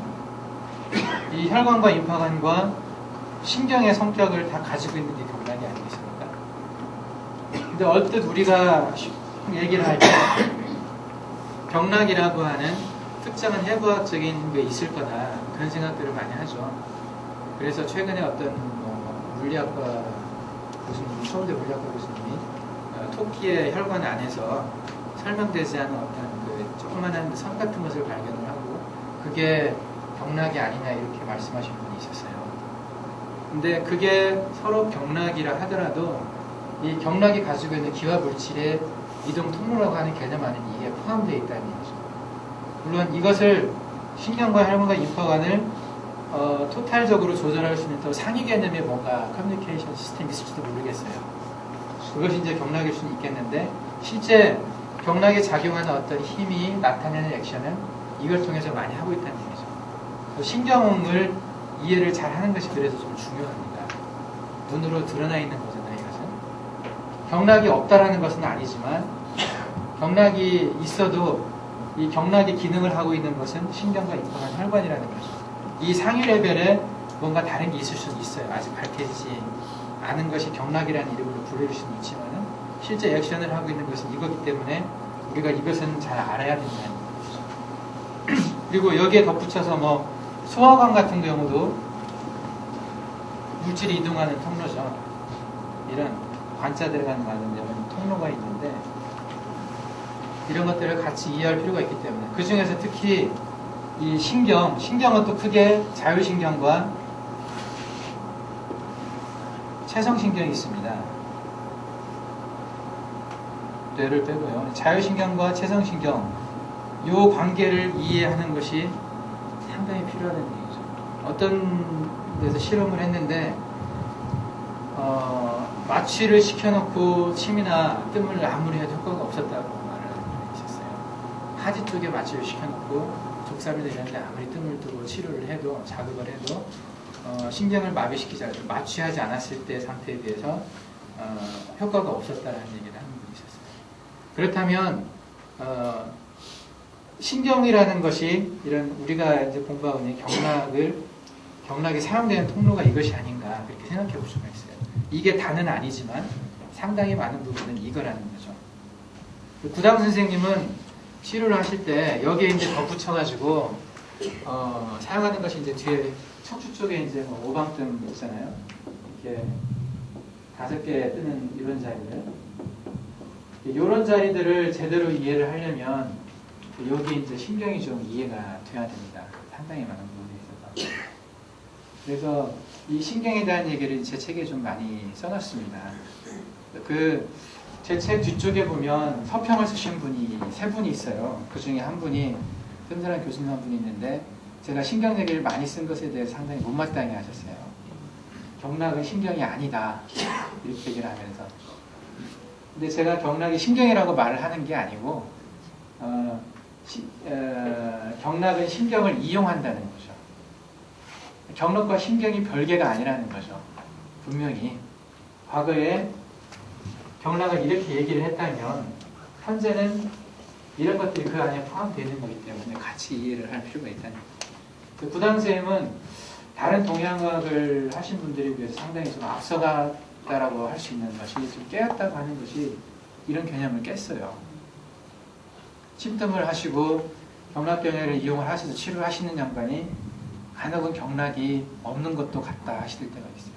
이 혈관과 임파관과 신경의 성격을 다 가지고 있는 게 경락이 아니겠습니까? 근데 얼뜻 우리가 얘기를 할 때 경락이라고 하는 특정한 해부학적인 게 있을 거다 그런 생각들을 많이 하죠. 그래서 최근에 어떤 물리학과 교수님, 서울대 물리학과 교수님이 토끼의 혈관 안에서 설명되지 않은 어떤 그 조그만한 선 같은 것을 발견을 하고 그게 경락이 아니냐 이렇게 말씀하시는 분이 있었어요. 근데 그게 서로 경락이라 하더라도 이 경락이 가지고 있는 기와 물질의 이동 통로라고 하는 개념 안에 이게 포함되어 있다는 얘기죠. 물론 이것을 신경과 혈관과 임파관을 토탈적으로 조절할 수 있는 더 상위 개념의 뭔가 커뮤니케이션 시스템이 있을지도 모르겠어요. 그것이 이제 경락일 수는 있겠는데 실제 경락에 작용하는 어떤 힘이 나타내는 액션은 이걸 통해서 많이 하고 있다는 얘기죠. 신경을 이해를 잘 하는 것이 그래서 좀 중요합니다. 눈으로 드러나 있는 거잖아요, 이것은. 경락이 없다라는 것은 아니지만 경락이 있어도 이 경락의 기능을 하고 있는 것은 신경과 임파관 혈관이라는 거죠. 이 상위 레벨에 뭔가 다른 게 있을 수는 있어요. 아직 밝혀지지 않은 것이 경락이라는 이름으로 부를 수는 있지만은 실제 액션을 하고 있는 것은 이거기 때문에 우리가 이것은 잘 알아야 된다는 거죠. 그리고 여기에 덧붙여서 뭐 소화관 같은 경우도 물질이 이동하는 통로죠. 이런 관자 들어가는 이런 통로가 있는데 이런 것들을 같이 이해할 필요가 있기 때문에 그 중에서 특히 이 신경은 또 크게 자율신경과 체성신경이 있습니다. 뇌를 빼고요. 자율신경과 체성신경 요 관계를 이해하는 것이 상당히 필요하다는 얘기죠. 어떤 데서 실험을 했는데 마취를 시켜놓고 침이나 뜸을 아무리 해도 효과가 없었다고 말을 하는 분이 있었어요. 하지 쪽에 마취를 시켜놓고 족삼이 되는데 아무리 뜸을 뜨고 치료를 해도 자극을 해도 신경을 마비시키지 않고 마취하지 않았을 때 상태에 비해서 효과가 없었다는 얘기를 하는 분이 있었어요. 그렇다면 신경이라는 것이 이런 우리가 이제 공부하고 있는 경락이 사용되는 통로가 이것이 아닌가 그렇게 생각해 볼 수가 있어요. 이게 다는 아니지만 상당히 많은 부분은 이거라는 거죠. 구당 선생님은 치료를 하실 때 여기에 이제 덧붙여가지고 사용하는 것이 이제 뒤에 척추 쪽에 이제 뭐 오방뜸 있잖아요. 이렇게 5개 뜨는 이런 자리들. 이런 자리들을 제대로 이해를 하려면 여기 이제 신경이 좀 이해가 돼야 됩니다. 상당히 많은 부분에 있어서. 그래서 이 신경에 대한 얘기를 제 책에 좀 많이 써놨습니다. 제 책 뒤쪽에 보면 서평을 쓰신 분이 3분이 있어요. 그 중에 한 분이 든든한 교수님 한 분이 있는데 제가 신경 얘기를 많이 쓴 것에 대해 상당히 못마땅해 하셨어요. 경락은 신경이 아니다. 이렇게 얘기를 하면서. 근데 제가 경락이 신경이라고 말을 하는 게 아니고 경락은 신경을 이용한다는 거죠. 경락과 신경이 별개가 아니라는 거죠. 분명히 과거에 경락을 이렇게 얘기를 했다면 현재는 이런 것들이 그 안에 포함되어 있는 거기 때문에 같이 이해를 할 필요가 있다는 거죠. 구당쌤은 다른 동양학을 하신 분들에 비해서 상당히 좀 앞서갔다라고 할 수 있는 것이 좀 깨었다고 하는 것이 이런 개념을 깼어요. 침뜸을 하시고 경락경혈을 이용을 하셔서 치료를 하시는 양반이 간혹은 경락이 없는 것도 같다 하실 때가 있어요.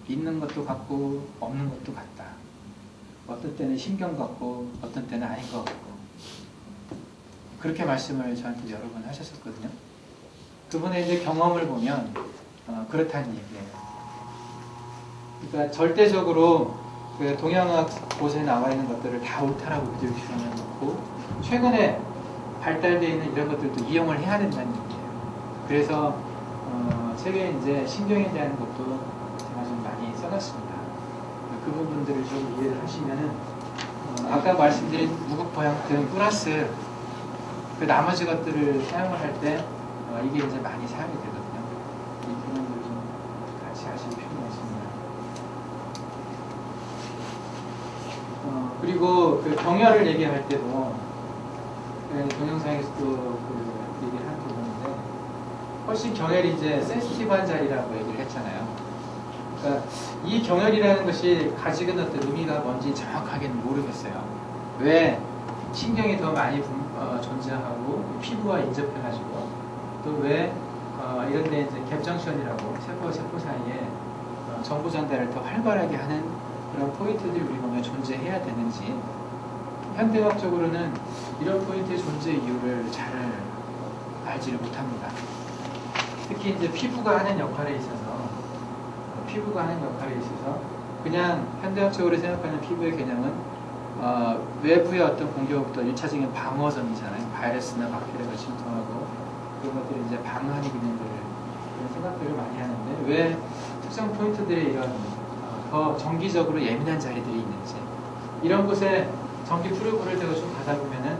있는 것도 같고 없는 것도 같다. 어떤 때는 신경 같고 어떤 때는 아닌 것 같고 그렇게 말씀을 저한테 여러 번 하셨었거든요. 그분의 이제 경험을 보면 그렇다는 얘기예요. 그러니까 절대적으로 그 동양학 곳에 나와 있는 것들을 다 옳다라고 그대로 주장해 놓고 최근에 발달되어 있는 이런 것들도 이용을 해야 된다는 얘기예요. 그래서 책에 이제 신경에 대한 것도 제가 좀 많이 써놨습니다. 그 부분들을 좀 이해를 하시면은 아까 말씀드린 무극보양등 플러스 그 나머지 것들을 사용을 할 때 이게 이제 많이 사용이 되거든요. 이 부분들을 좀 같이 하실 필요가 있습니다. 그리고 그 경혈을 얘기할 때도 동영상에서도 그 얘기를 하는 부분인데 훨씬 경혈이 이제 센시티브한 자리라고 얘기를 했잖아요. 그러니까 이 경혈이라는 것이 가지는 어떤 의미가 뭔지 정확하게는 모르겠어요. 왜 신경이 더 많이 존재하고 피부와 인접해가지고 또 왜 이런 데 이제 갭정션이라고 세포와 세포 사이에 정보 전달을 더 활발하게 하는 그런 포인트들이 우리 몸에 존재해야 되는지 현대학적으로는 이런 포인트의 존재 이유를 잘 알지를 못합니다. 특히 이제 피부가 하는 역할에 있어서 그냥 현대학적으로 생각하는 피부의 개념은 외부의 어떤 공격부터 1차적인 방어전이잖아요. 바이러스나 박테리아가 침투하고 그런 것들이 이제 방어하는 기능들을 그런 생각들을 많이 하는데 왜 특정 포인트들의 이런 더 정기적으로 예민한 자리들이 있는지 이런 곳에 전기 프로브를 대고 좀 가다 보면은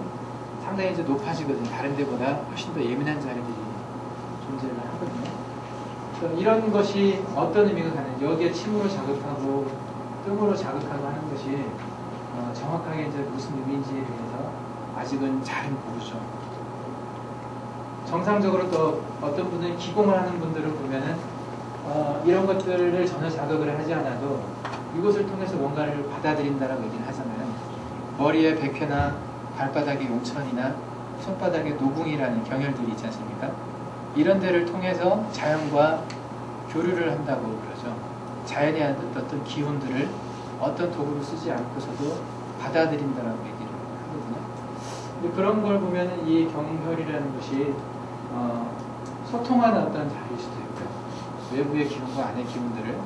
상당히 이제 높아지거든요. 다른 데보다 훨씬 더 예민한 자리들이 존재를 하거든요. 그래서 이런 것이 어떤 의미가 가는지 여기에 침으로 자극하고 뜸으로 자극하고 하는 것이 정확하게 이제 무슨 의미인지에 대해서 아직은 잘은 모르죠. 정상적으로 또 어떤 분들은 기공을 하는 분들을 보면은 이런 것들을 전혀 자극을 하지 않아도 이것을 통해서 뭔가를 받아들인다라고 얘기를 하잖아요. 머리에 백회나 발바닥에 용천이나 손바닥에 노궁이라는 경혈들이 있지 않습니까? 이런 데를 통해서 자연과 교류를 한다고 그러죠. 자연의 어떤 기운들을 어떤 도구를 쓰지 않고서도 받아들인다라고 얘기를 하거든요. 근데 그런 걸 보면 이 경혈이라는 것이 소통하는 어떤 자리일 수도 있고요. 외부의 기운과 안의 기운들을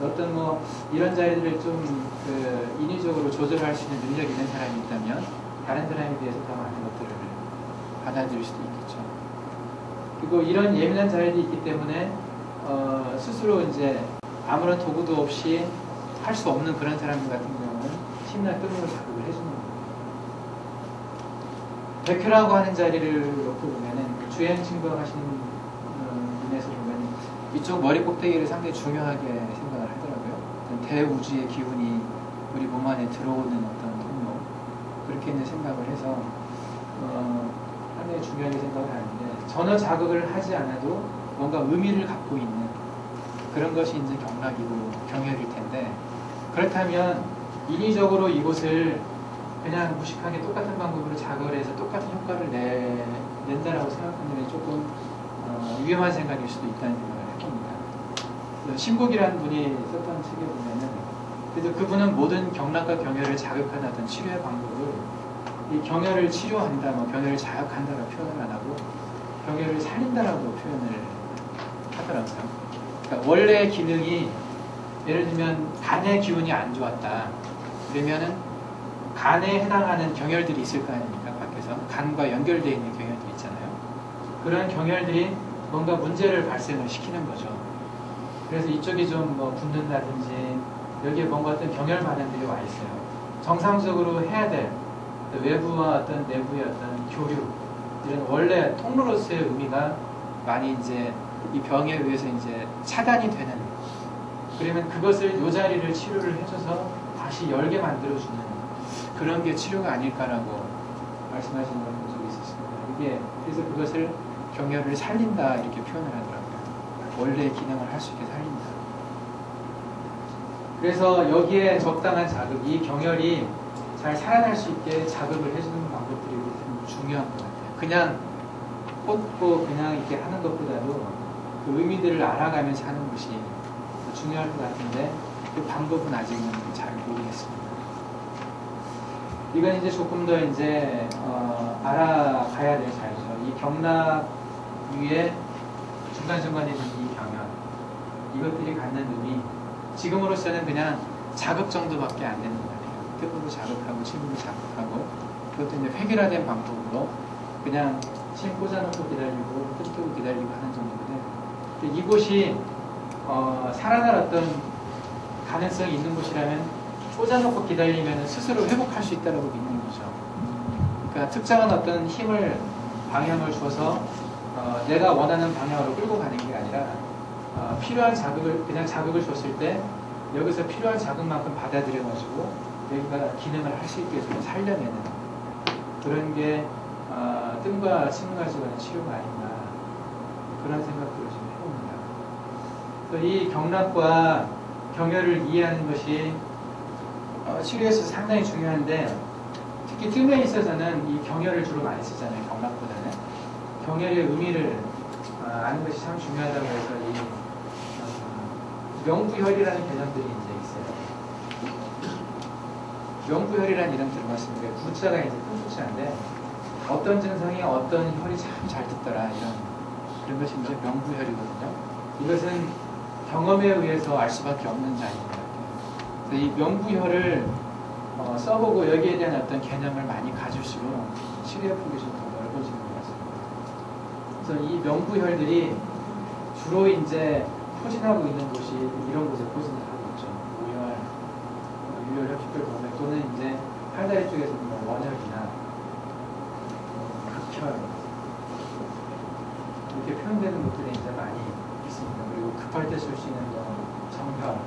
어떤 뭐 이런 자리들을 좀 인위적으로 조절할 수 있는 능력이 있는 사람이 있다면 다른 사람에 비해서 더 많은 것들을 받아들일 수도 있겠죠. 그리고 이런 예민한 자리도 있기 때문에 스스로 이제 아무런 도구도 없이 할 수 없는 그런 사람들 같은 경우는 심리학 뜸으로 자극을 해주는 거예요. 백회라고 하는 자리를 놓고 보면은 주행신고학 하시는 분에서 보면 이쪽 머리 꼭대기를 상당히 중요하게 생각을 하더라고요. 어떤 대우주의 기운이 우리 몸 안에 들어오는 어떤 통로 그렇게 있는 생각을 해서 상당히 중요하게 생각을 하는데 전혀 자극을 하지 않아도 뭔가 의미를 갖고 있는 그런 것이 이제 경락이고 경혈일 텐데 그렇다면 인위적으로 이곳을 그냥 무식하게 똑같은 방법으로 자극을 해서 똑같은 효과를 낸다라고 생각하는 게 조금 위험한 생각일 수도 있다는 생각을 해봅니다. 신곡이라는 분이 썼던 책에 보면은 그래서 그분은 모든 경락과 경혈을 자극하는 어떤 치료의 방법을 이 경혈을 치료한다, 뭐 경혈을 자극한다라고 표현을 안 하고 경혈을 살린다라고 표현을 하더라고요. 그러니까 원래 기능이 예를 들면 간의 기운이 안 좋았다. 그러면은 간에 해당하는 경혈들이 있을 거 아닙니까? 밖에서 간과 연결되어 있는 경혈들이 있잖아요. 그런 경혈들이 뭔가 문제를 발생을 시키는 거죠. 그래서 이쪽이 좀 뭐 붓는다든지 여기에 뭔가 어떤 경혈 반응들이 와 있어요. 정상적으로 해야 될 외부와 어떤 내부의 어떤 교류 이런 원래 통로로서의 의미가 많이 이제 이 병에 의해서 이제 차단이 되는 그러면 그것을 요 자리를 치료를 해줘서 다시 열게 만들어주는 그런 게 치료가 아닐까라고 말씀하시는 걸 본 적이 있었습니다. 이게 그래서 그것을 경혈을 살린다 이렇게 표현을 하더라고요. 원래의 기능을 할 수 있게 살린다. 그래서 여기에 적당한 자극, 이 경혈이 잘 살아날 수 있게 자극을 해주는 방법들이 좀 중요한 것 같아요. 그냥 꽂고 그냥 이렇게 하는 것보다도 그 의미들을 알아가면서 하는 것이 중요할 것 같은데 그 방법은 아직은 잘 모르겠습니다. 이건 이제 조금 더 이제 알아가야 될 자리죠. 이 경락 위에 중간중간에 있는 이 경혈 이것들이 갖는 의미 지금으로서는 그냥 자극 정도밖에 안 되는 것 같아요. 뜻으로 자극하고 침으로 자극하고 그것도 이제 획일화된 방법으로 그냥 침 꽂아놓고 기다리고 뜸 뜨고 기다리고 하는 정도인데 이곳이 살아날 어떤 가능성이 있는 곳이라면 꽂아놓고 기다리면 스스로 회복할 수 있다고 믿는 거죠. 그러니까 특정한 어떤 힘을 방향을 줘서 내가 원하는 방향으로 끌고 가는 게 아니라 필요한 자극을 그냥 자극을 줬을 때 여기서 필요한 자극만큼 받아들여가지고 여기가 기능을 할 수 있게 좀 살려내는 그런 게 뜸과 침을 가지고 하는 치료가 아닌가 그런 생각들을 좀 해봅니다. 그래서 이 경락과 경혈을 이해하는 것이 치료에서 상당히 중요한데 특히 뜸에 있어서는 이 경혈을 주로 많이 쓰잖아요. 경락보다는 경혈의 의미를 아는 것이 참 중요하다고 해서 이 명부혈이라는 개념들이 이제 있어요. 명부혈이라는 이름 들어봤습니다. 부자가 이제 큰 숫자인데 어떤 증상이 어떤 혈이 참 잘 듣더라 이런 것이 이제 명부혈이거든요. 이것은 경험에 의해서 알 수밖에 없는 자리입니다. 그래서 이 명부혈을 써보고 여기에 대한 어떤 개념을 많이 가질수록 치료의 폭이 좀 더 넓어지는 것 같습니다. 그래서 이 명부혈들이 주로 이제 포진하고 있는 곳이 이런 곳에 포진을 하고 있죠. 모혈, 유혈, 혈축혈, 동맥 또는 이제 팔다리 쪽에서는 뭐 원혈이나 극혈 이렇게 표현되는 것들이 이제 많이 있습니다. 그리고 급할 때 쓸 수 있는 정혈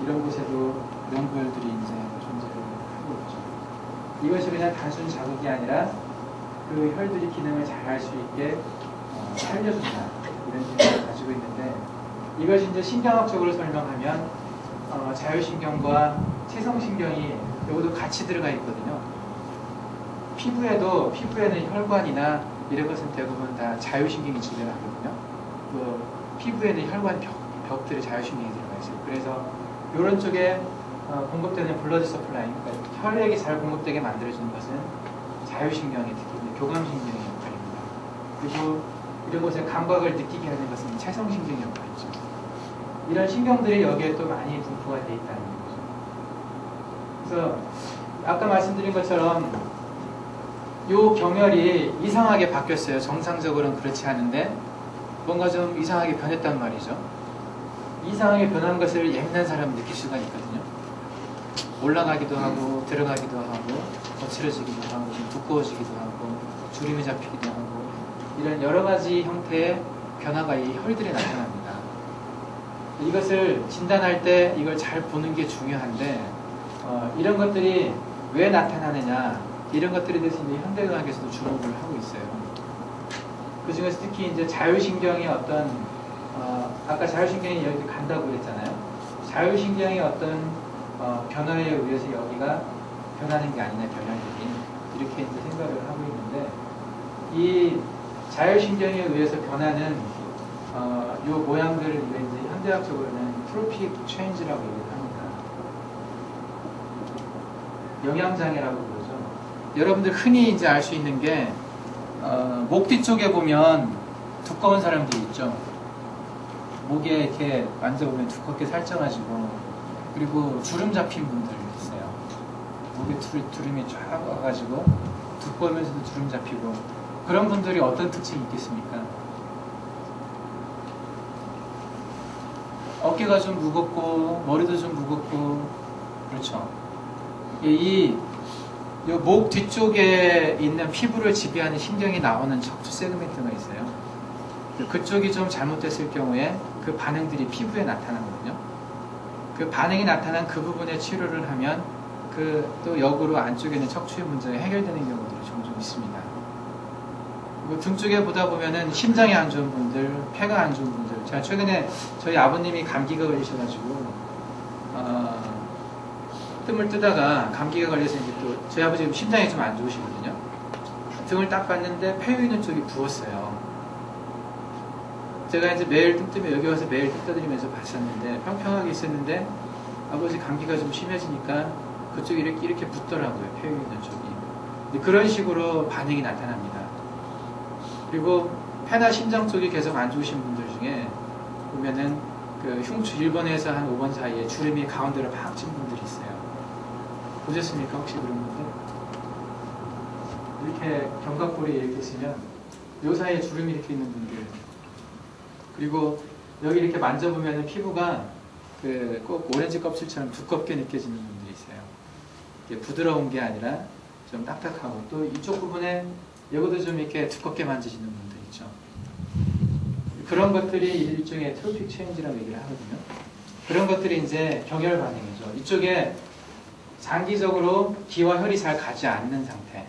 이런 곳에도 명부혈들이 이제 존재를 하고 있죠. 이것이 그냥 단순 자극이 아니라 그 혈들이 기능을 잘 할 수 있게 살려준다 이런 생각을 가지고 있는데 이것이 이제 신경학적으로 설명하면 자율신경과 체성신경이 여기도 같이 들어가 있거든요. 피부에는 혈관이나 이런 것은 대부분 다 자율신경이 지배를 하거든요. 그 피부에는 혈관 벽들이 자율신경이 들어가 있어요. 그래서 이런 쪽에 공급되는 블러드 서플라이, 그러니까 혈액이 잘 공급되게 만들어주는 것은 자율신경이 특히 교감신경의 역할입니다. 그리고 이런 곳에 감각을 느끼게 하는 것은 체성신경의 역할이죠. 이런 신경들이 여기에 또 많이 분포가 돼 있다는 거죠. 그래서 아까 말씀드린 것처럼 요 경혈이 이상하게 바뀌었어요. 정상적으로는 그렇지 않은데 뭔가 좀 이상하게 변했단 말이죠. 이상하게 변한 것을 예민한 사람은 느낄 수가 있거든요. 올라가기도 하고 들어가기도 하고 거칠어지기도 하고 좀 두꺼워지기도 하고 주름이 잡히기도 하고 이런 여러 가지 형태의 변화가 이 혈들에 나타납니다. 이것을 진단할 때 이걸 잘 보는 게 중요한데 이런 것들이 왜 나타나느냐 이런 것들에 대해서 이제 현대의학에서도 주목을 하고 있어요. 그 중에서 특히 이제 자율신경의 어떤 아까 자율신경이 여기 간다고 그랬잖아요. 자율신경의 어떤 변화에 의해서 여기가 변하는 게 아니냐 결혈들이 이렇게 이제 생각을 하고 있는데 이 자율신경에 의해서 변하는 요 모양들을 이제 현대학적으로는 트로픽 체인지라고 얘기를 합니다. 영양장애라고 그러죠. 여러분들 흔히 이제 알 수 있는 게 목 뒤쪽에 보면 두꺼운 사람들이 있죠. 목에 이렇게 만져보면 두껍게 살쪄가지고 그리고 주름 잡힌 분들 있어요. 목에 주름이 쫙 와가지고 두꺼우면서도 주름 잡히고 그런 분들이 어떤 특징이 있겠습니까? 어깨가 좀 무겁고 머리도 좀 무겁고 그렇죠. 이 목 뒤쪽에 있는 피부를 지배하는 신경이 나오는 척추 세그멘트가 있어요. 그쪽이 좀 잘못됐을 경우에 그 반응들이 피부에 나타나거든요. 그 반응이 나타난 그 부분에 치료를 하면 그 또 역으로 안쪽에 있는 척추의 문제가 해결되는 경우들이 종종 있습니다. 등 쪽에 보다 보면은 심장이 안 좋은 분들, 폐가 안 좋은 분들. 제가 최근에 저희 아버님이 감기가 걸리셔가지고 뜸을 뜨다가 감기가 걸려서 이제 또 저희 아버지 심장이 좀 안 좋으시거든요. 등을 딱 봤는데 폐유 있는 쪽이 부었어요. 제가 이제 매일 뜸 뜨면 여기 와서 매일 뜸 떠드리면서 봤었는데 평평하게 있었는데 아버지 감기가 좀 심해지니까 그쪽이 이렇게 붓더라고요. 폐유 있는 쪽이. 그런 식으로 반응이 나타납니다. 그리고 폐나 심장 쪽이 계속 안 좋으신 분들 중에 보면은 그 흉추 1번에서 한 5번 사이에 주름이 가운데로 팍 찐 분들이 있어요. 보셨습니까? 혹시 그런 분들? 이렇게 견갑골이 이렇게 있으면 요 사이에 주름이 이렇게 있는 분들 그리고 여기 이렇게 만져보면 피부가 그 꼭 오렌지 껍질처럼 두껍게 느껴지는 분들이 있어요. 이게 부드러운 게 아니라 좀 딱딱하고 또 이쪽 부분에 여기도 좀 이렇게 두껍게 만지시는 분들 있죠. 그런 것들이 일종의 트로픽 체인지라고 얘기를 하거든요. 그런 것들이 이제 경혈 반응이죠. 이쪽에 장기적으로 기와 혈이 잘 가지 않는 상태.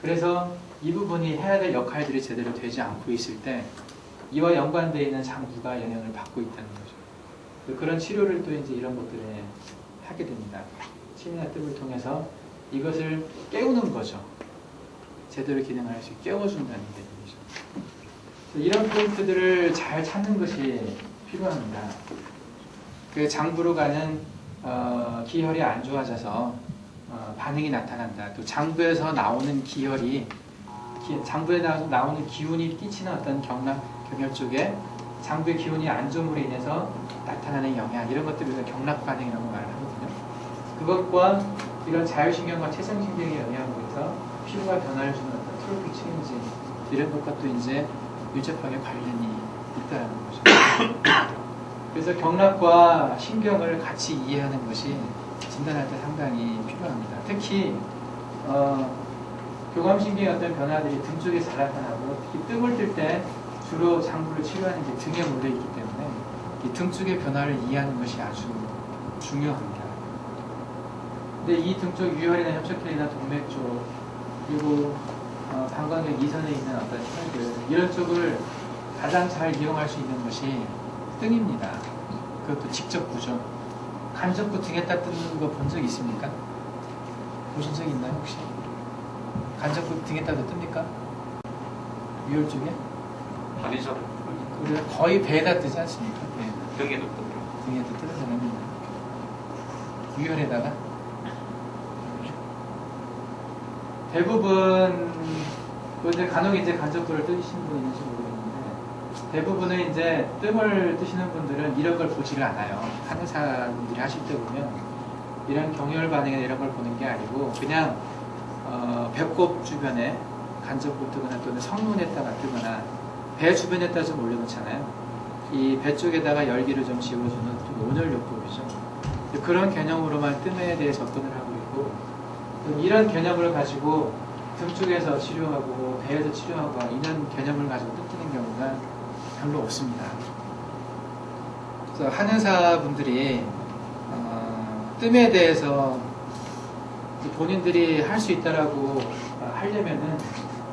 그래서 이 부분이 해야 될 역할들이 제대로 되지 않고 있을 때 이와 연관되어 있는 장부가 영향을 받고 있다는 거죠. 그런 치료를 또 이제 이런 것들에 하게 됩니다. 침이나 뜸을 통해서 이것을 깨우는 거죠. 제대로 기능할 수 있게 깨워준다는 게 되죠. 이런 포인트들을 잘 찾는 것이 필요합니다. 그 장부로 가는 기혈이 안 좋아져서 반응이 나타난다. 또 장부에서 나오는 기혈이 장부에 나오는 기운이 끼치는 어떤 경혈 쪽에 장부의 기운이 안 좋음으로 인해서 나타나는 영향 이런 것들을 우리가 경락 반응이라고 말을 하거든요. 그것과 이런 자율신경과 체성신경의 영향으로 해서 피부가 변화를 주는 어떤 트로픽 체인지 이런 것과 또 이제 밀접하게 관련이 있다는 거죠. 그래서 경락과 신경을 같이 이해하는 것이 진단할 때 상당히 필요합니다. 특히 교감신경의 어떤 변화들이 등 쪽에 잘 나타나고 특히 뜸을 뜰 때 주로 장부를 치료하는 게 등에 몰려있기 때문에 이 등 쪽의 변화를 이해하는 것이 아주 중요합니다. 근데 이 등 쪽 유혈이나 협착혈이나 동맥 쪽 그리고 방광경 이선에 있는 어떤 혈들 이런 쪽을 가장 잘 이용할 수 있는 것이 등입니다. 그것도 직접 보죠. 간접부 등에다 뜨는 거 본 적 있습니까? 보신 적 있나요 혹시? 간접부 등에다도 뜹니까? 유혈 쪽에? 아니죠. 우리가 거의 배에다 뜨지 않습니까? 네. 등에도 뜨고. 등에도 뜨는 유혈에다가 대부분 근데 간혹 이제 간접부를 뜨신 분이 있는지 모르겠는데 대부분은 이제 뜸을 뜨시는 분들은 이런 걸 보지를 않아요. 한의사분들이 하실 때 보면 이런 경혈 반응이나 이런 걸 보는 게 아니고 그냥 배꼽 주변에 간접부 뜨거나 또는 성문에다가 뜨거나 배 주변에다 좀 올려놓잖아요. 이 배 쪽에다가 열기를 좀 지워주는 좀 온열요법이죠. 그런 개념으로만 뜸에 대해 접근을 하고 있고 이런 개념을 가지고 등 쪽에서 치료하고 배에서 치료하고 이런 개념을 가지고 뜸 뜨는 경우가 별로 없습니다. 그래서 한의사분들이 뜸에 대해서 본인들이 할 수 있다라고 하려면은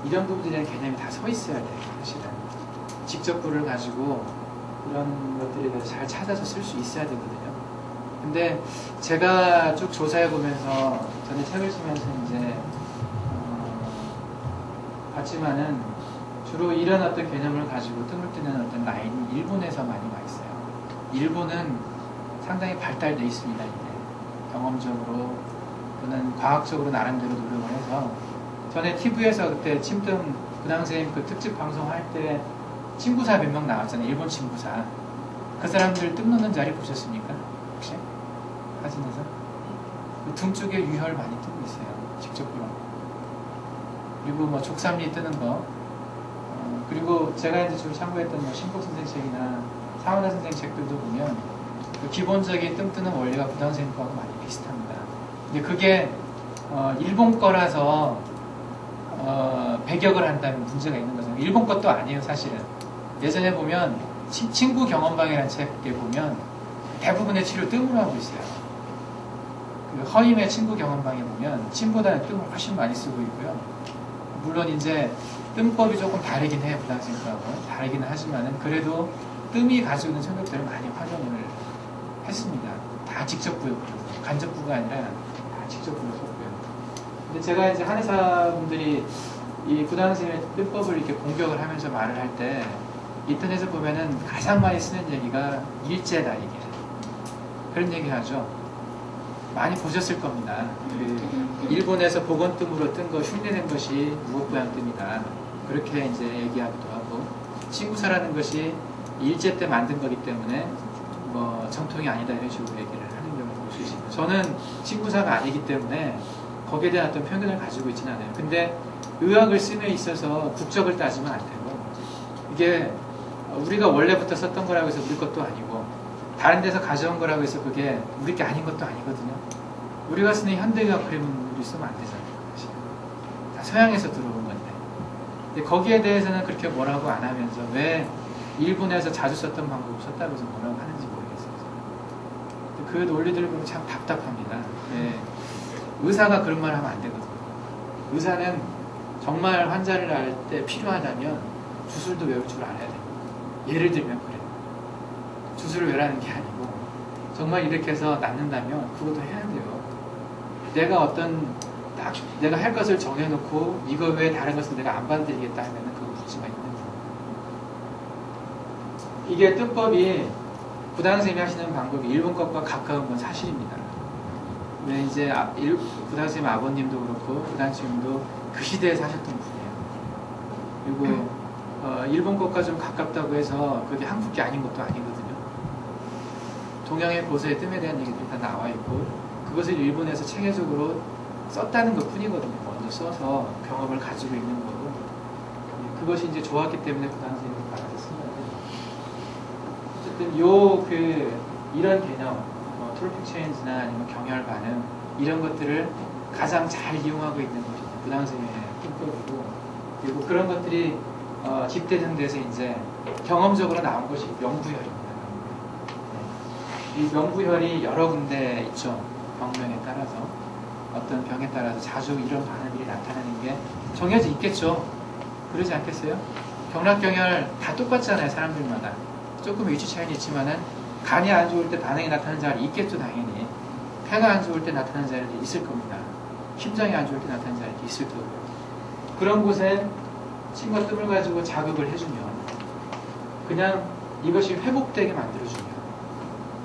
이런 부분에 대한 개념이 다 서 있어야 돼요. 사실은 직접 불을 가지고 이런 것들에 대해서 잘 찾아서 쓸 수 있어야 되거든요. 근데 제가 쭉 조사해 보면서 전에 책을 쓰면서 이제 봤지만은 주로 이런 어떤 개념을 가지고 뜸을 뜨는 어떤 라인이 일본에서 많이 와 있어요. 일본은 상당히 발달돼 있습니다. 이게 경험적으로 또는 과학적으로 나름대로 노력을 해서 전에 TV에서 그때 침뜸 근황선생님 그 특집 방송할 때 친구사 몇 명 나왔잖아요. 일본 친구사. 그 사람들 뜸 넣는 자리 보셨습니까? 혹시? 사진에서? 그 등 쪽에 유혈 많이 뜨고 있어요. 직접 보면. 그리고 뭐 족삼리 뜨는 거. 그리고 제가 이제 주로 참고했던 뭐 신복 선생 책이나 사원화 선생 책들도 보면 그 기본적인 뜸 뜨는 원리가 부당 선생님 거하고 많이 비슷합니다. 근데 그게 일본 거라서 배격을 한다면 문제가 있는 거죠. 일본 것도 아니에요, 사실은. 예전에 보면 친구 경험방이라는 책에 보면 대부분의 치료 뜸으로 하고 있어요. 그 허임의 친구 경험방에 보면 침보다는 뜸을 훨씬 많이 쓰고 있고요. 물론 이제 뜸법이 조금 다르긴 해요, 부당생각하고 다르기는 하지만은 그래도 뜸이 가지고 있는 성격들을 많이 활용을 했습니다. 다 직접 부였고요. 간접 부가 아니라 다 직접 부였었고요. 근데 제가 이제 한의사분들이 이 부당생의 뜸법을 이렇게 공격을 하면서 말을 할 때 인터넷에 보면은 가장 많이 쓰는 얘기가 일제다 이게. 그런 얘기 하죠. 많이 보셨을 겁니다. 그 일본에서 복원뜸으로 뜬 거 흉내낸 것이 무엇보양뜸이다. 그렇게 이제 얘기하기도 하고 친구사라는 것이 일제 때 만든 거기 때문에 뭐 정통이 아니다 이런 식으로 얘기를 하는 경우를 볼 수 있습니다. 저는 친구사가 아니기 때문에 거기에 대한 어떤 편견을 가지고 있지는 않아요. 근데 의학을 씀에 있어서 국적을 따지면 안 되고 이게 우리가 원래부터 썼던 거라고 해서 우리 것도 아니고 다른 데서 가져온 거라고 해서 그게 우리 게 아닌 것도 아니거든요. 우리가 쓰는 현대의학 그림은 우리 쓰면 안 되잖아요. 사실. 다 서양에서 들어온 건데. 근데 거기에 대해서는 그렇게 뭐라고 안 하면서 왜 일본에서 자주 썼던 방법을 썼다고 해서 뭐라고 하는지 모르겠어요. 그 논리들을 보면 참 답답합니다. 네. 의사가 그런 말 하면 안 되거든요. 의사는 정말 환자를 알 때 필요하다면 주술도 외울 줄 알아야 돼요. 예를 들면 그래요. 주술을 외라는 게 아니고 정말 이렇게 해서 낫는다면 그것도 해야 돼요. 내가 내가 할 것을 정해놓고 이거 외에 다른 것은 내가 안 받아들이겠다 하면 그거 문제가 있는 거예요. 이게 뜸법이 부당생이 하시는 방법이 일본 것과 가까운 건 사실입니다. 왜 이제 부당생님 아버님도 그렇고 부당생님도 그 시대에 사셨던 분이에요. 그리고 일본 것과 좀 가깝다고 해서 그게 한국 게 아닌 것도 아니거든요. 동양의 고서의 뜸에 대한 얘기들이 다 나와 있고 그것을 일본에서 체계적으로 썼다는 것 뿐이거든요. 먼저 써서 경험을 가지고 있는 거고 그것이 이제 좋았기 때문에 부당생님을 받아들였습니다. 어쨌든 이런 개념 트로픽 체인지나 아니면 경혈 반응 이런 것들을 가장 잘 이용하고 있는 것이 부당생의 뜸법이고 그리고 그런 것들이 집대된 데서 이제 경험적으로 나온 것이 명부혈입니다. 이 명부혈이 여러 군데 있죠. 병명에 따라서 어떤 병에 따라서 자주 이런 반응들이 나타나는 게 정해져 있겠죠. 그러지 않겠어요? 경락경혈 다 똑같잖아요. 사람들마다 조금 위치 차이는 있지만은 간이 안 좋을 때 반응이 나타나는 자리 있겠죠. 당연히 폐가 안 좋을 때 나타나는 자리도 있을 겁니다. 심장이 안 좋을 때 나타나는 자리도 있을 거고요. 그런 곳에 침과 뜸을 가지고 자극을 해주면 그냥 이것이 회복되게 만들어주면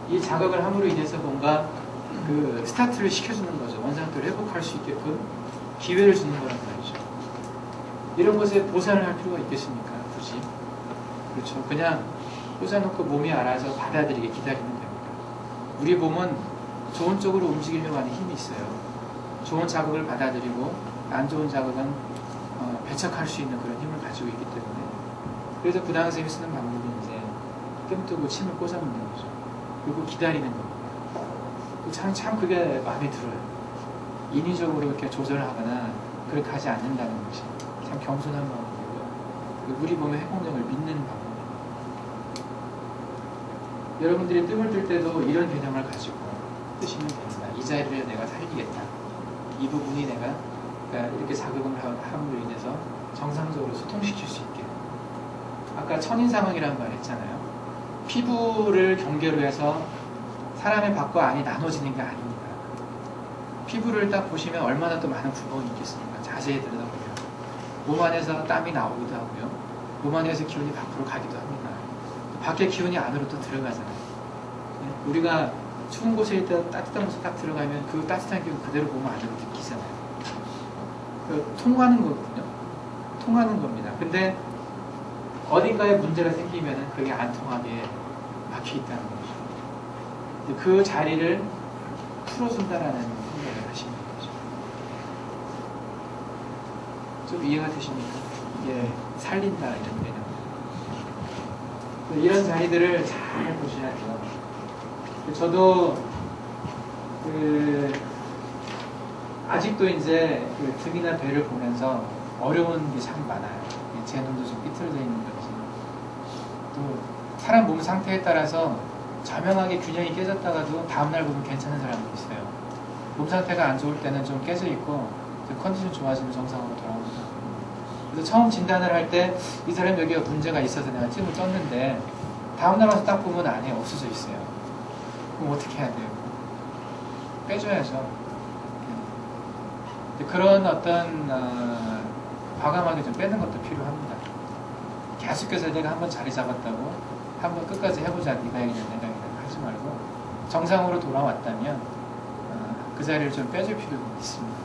이 자극을 함으로 인해서 뭔가 그 스타트를 시켜주는 거죠. 원상태를 회복할 수 있게끔 기회를 주는 거란 말이죠. 이런 것에 보상을 할 필요가 있겠습니까? 굳이. 그렇죠. 그냥 꽂아놓고 몸이 알아서 받아들이게 기다리면 됩니다. 우리 몸은 좋은 쪽으로 움직이려고 하는 힘이 있어요. 좋은 자극을 받아들이고 안 좋은 자극은 배척할 수 있는 그런 힘을 가지고 있기 때문에 그래서 부당 선생님이 쓰는 방법이 이제 뜸 뜨고 침을 꽂아놓는 거죠. 그리고 기다리는 겁니다. 참 그게 마음에 들어요. 인위적으로 이렇게 조절하거나 그렇게 하지 않는다는 것이 참 겸손한 마음이고요. 우리 몸의 회복력을 믿는 방법입니다. 여러분들이 뜸을 뜰 때도 이런 개념을 가지고 뜨시면 됩니다. 이 자리를 내가 살리겠다. 이 부분이 내가 이렇게 자극을 함으로 인해서 정상적으로 소통시킬 수 있게. 아까 천인상황이라는 말 했잖아요. 피부를 경계로 해서 사람의 밖과 안이 나눠지는 게 아닙니다. 피부를 딱 보시면 얼마나 또 많은 구멍이 있겠습니까? 자세히 들여다보면 몸 안에서 땀이 나오기도 하고요. 몸 안에서 기운이 밖으로 가기도 합니다. 밖에 기운이 안으로 또 들어가잖아요. 우리가 추운 곳에 있다 따뜻한 곳에 딱 들어가면 그 따뜻한 기운 그대로 몸 안으로 느끼잖아요. 통하는 거거든요. 통하는 겁니다. 근데 어딘가에 문제가 생기면 그게 안 통하게 막혀 있다는 거죠. 그 자리를 풀어준다라는 생각을 하시면 되죠. 좀 이해가 되십니까? 이게 살린다 이런 개념. 이런 자리들을 잘 보셔야 돼요. 저도 아직도 이제 등이나 배를 보면서 어려운 게 참 많아요. 제 눈도 좀 삐뚤어져 있는 건지. 또 사람 몸 상태에 따라서 저명하게 균형이 깨졌다가도 다음날 보면 괜찮은 사람도 있어요. 몸 상태가 안 좋을 때는 좀 깨져 있고 컨디션 좋아지면 정상으로 돌아옵니다. 그래서 처음 진단을 할 때 이 사람 여기가 문제가 있어서 내가 찜을 떴는데 다음날 와서 딱 보면 안에 없어져 있어요. 그럼 어떻게 해야 돼요? 빼줘야죠. 그런 어떤 과감하게 좀 빼는 것도 필요합니다. 계속해서 내가 한번 자리 잡았다고 한번 끝까지 해보자. 네가 이기는 내가 이기는 하지 말고 정상으로 돌아왔다면 그 자리를 좀 빼줄 필요가 있습니다.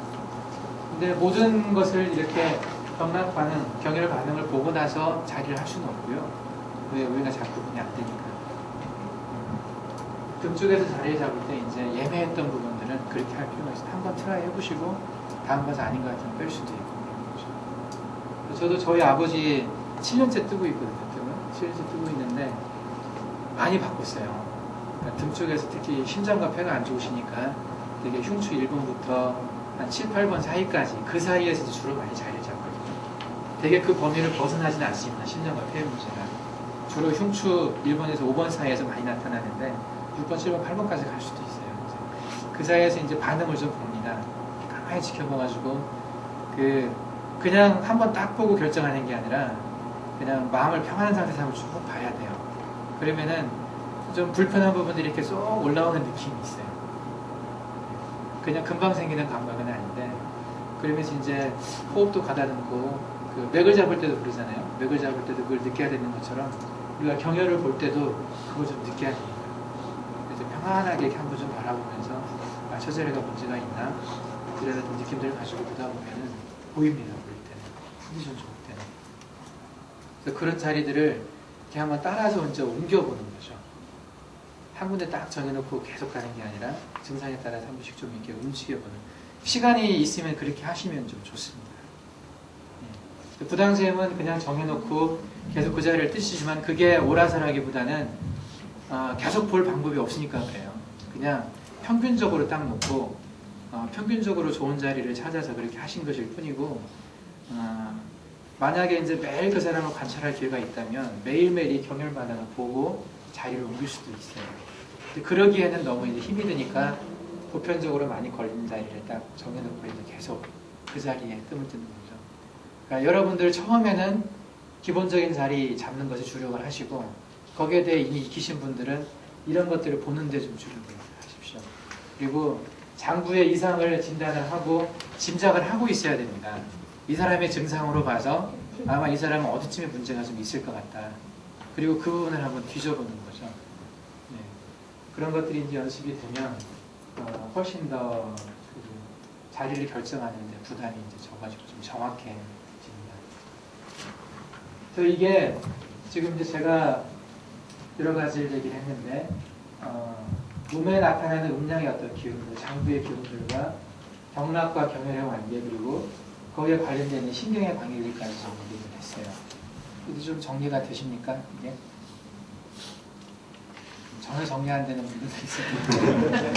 근데 모든 것을 이렇게 경락 반응, 경혈 반응을 보고 나서 자리를 할 수는 없고요. 왜 우리가 잘 구분이 안 되니까. 등 쪽에서 자리를 잡을 때 이제 예매했던 부분들은 그렇게 할 필요가 있어요. 한번 트라이 해보시고 다음 번에 아닌 것 같으면 뺄 수도 있고 그런 거죠. 저도 저희 아버지 7년째 뜨고 있거든요. 등을 7년째 뜨고 있는데 많이 바꿨어요. 그러니까 등 쪽에서 특히 심장과 폐가 안 좋으시니까 되게 흉추 1번부터 한 7, 8번 사이까지 그 사이에서 주로 많이 자리를 잡거든요. 되게 그 범위를 벗어나진 않습니다. 심장과 폐 문제가. 주로 흉추 1번에서 5번 사이에서 많이 나타나는데 6번, 7번, 8번까지 갈 수도 있어요. 그 사이에서 이제 반응을 좀 봅니다. 가만히 지켜봐가지고 그냥 한번 딱 보고 결정하는 게 아니라 그냥 마음을 평안한 상태에서 한번 쭉 봐야 돼요. 그러면은 좀 불편한 부분들이 이렇게 쏙 올라오는 느낌이 있어요. 그냥 금방 생기는 감각은 아닌데 그러면서 이제 호흡도 가다듬고 맥을 잡을 때도 그러잖아요. 맥을 잡을 때도 그걸 느껴야 되는 것처럼 우리가 경혈을 볼 때도 그걸 좀 느껴야 됩니다. 그래서 평안하게 이렇게 한번 좀 바라보면서 저 자리가 문제가 있나 이런 느낌들을 가지고 보다 보면은 보입니다. 볼 때는 컨디션 좋을 때는. 그래서 그런 자리들을 이렇게 한번 따라서 이제 옮겨보는 거죠. 한 군데 딱 정해놓고 계속 가는 게 아니라 증상에 따라서 한 번씩 좀 이렇게 움직여보는. 시간이 있으면 그렇게 하시면 좀 좋습니다. 부당샘은 그냥 정해놓고 계속 그 자리를 뜨시지만 그게 오라서라기보다는 계속 볼 방법이 없으니까 그래요. 그냥 평균적으로 딱 놓고 평균적으로 좋은 자리를 찾아서 그렇게 하신 것일 뿐이고 만약에 이제 매일 그 사람을 관찰할 기회가 있다면 매일매일 이 경혈 반응을 보고 자리를 옮길 수도 있어요. 근데 그러기에는 너무 이제 힘이 드니까 보편적으로 많이 걸린 자리를 딱 정해놓고 이제 계속 그 자리에 뜸을 뜨는 거죠. 그러니까 여러분들 처음에는 기본적인 자리 잡는 것에 주력을 하시고 거기에 대해 이미 익히신 분들은 이런 것들을 보는 데 좀 주력을 하십시오. 그리고 장부의 이상을 진단을 하고 짐작을 하고 있어야 됩니다. 이 사람의 증상으로 봐서 아마 이 사람은 어디쯤에 문제가 좀 있을 것 같다. 그리고 그 부분을 한번 뒤져보는 거죠. 네. 그런 것들이 이제 연습이 되면 훨씬 더 자리를 결정하는 데 부담이 이제 적어지고 좀 정확해집니다. 그래서 이게 지금 이제 제가 여러 가지를 얘기를 했는데 몸에 나타나는 음양의 어떤 기운들, 장부의 기운들과 경락과 경혈의 관계 그리고 거기에 관련된 신경의 관계들까지 정리를 했어요. 이게 좀 정리가 되십니까? 이게? 전혀 정리 안 되는 분들도 있을 텐데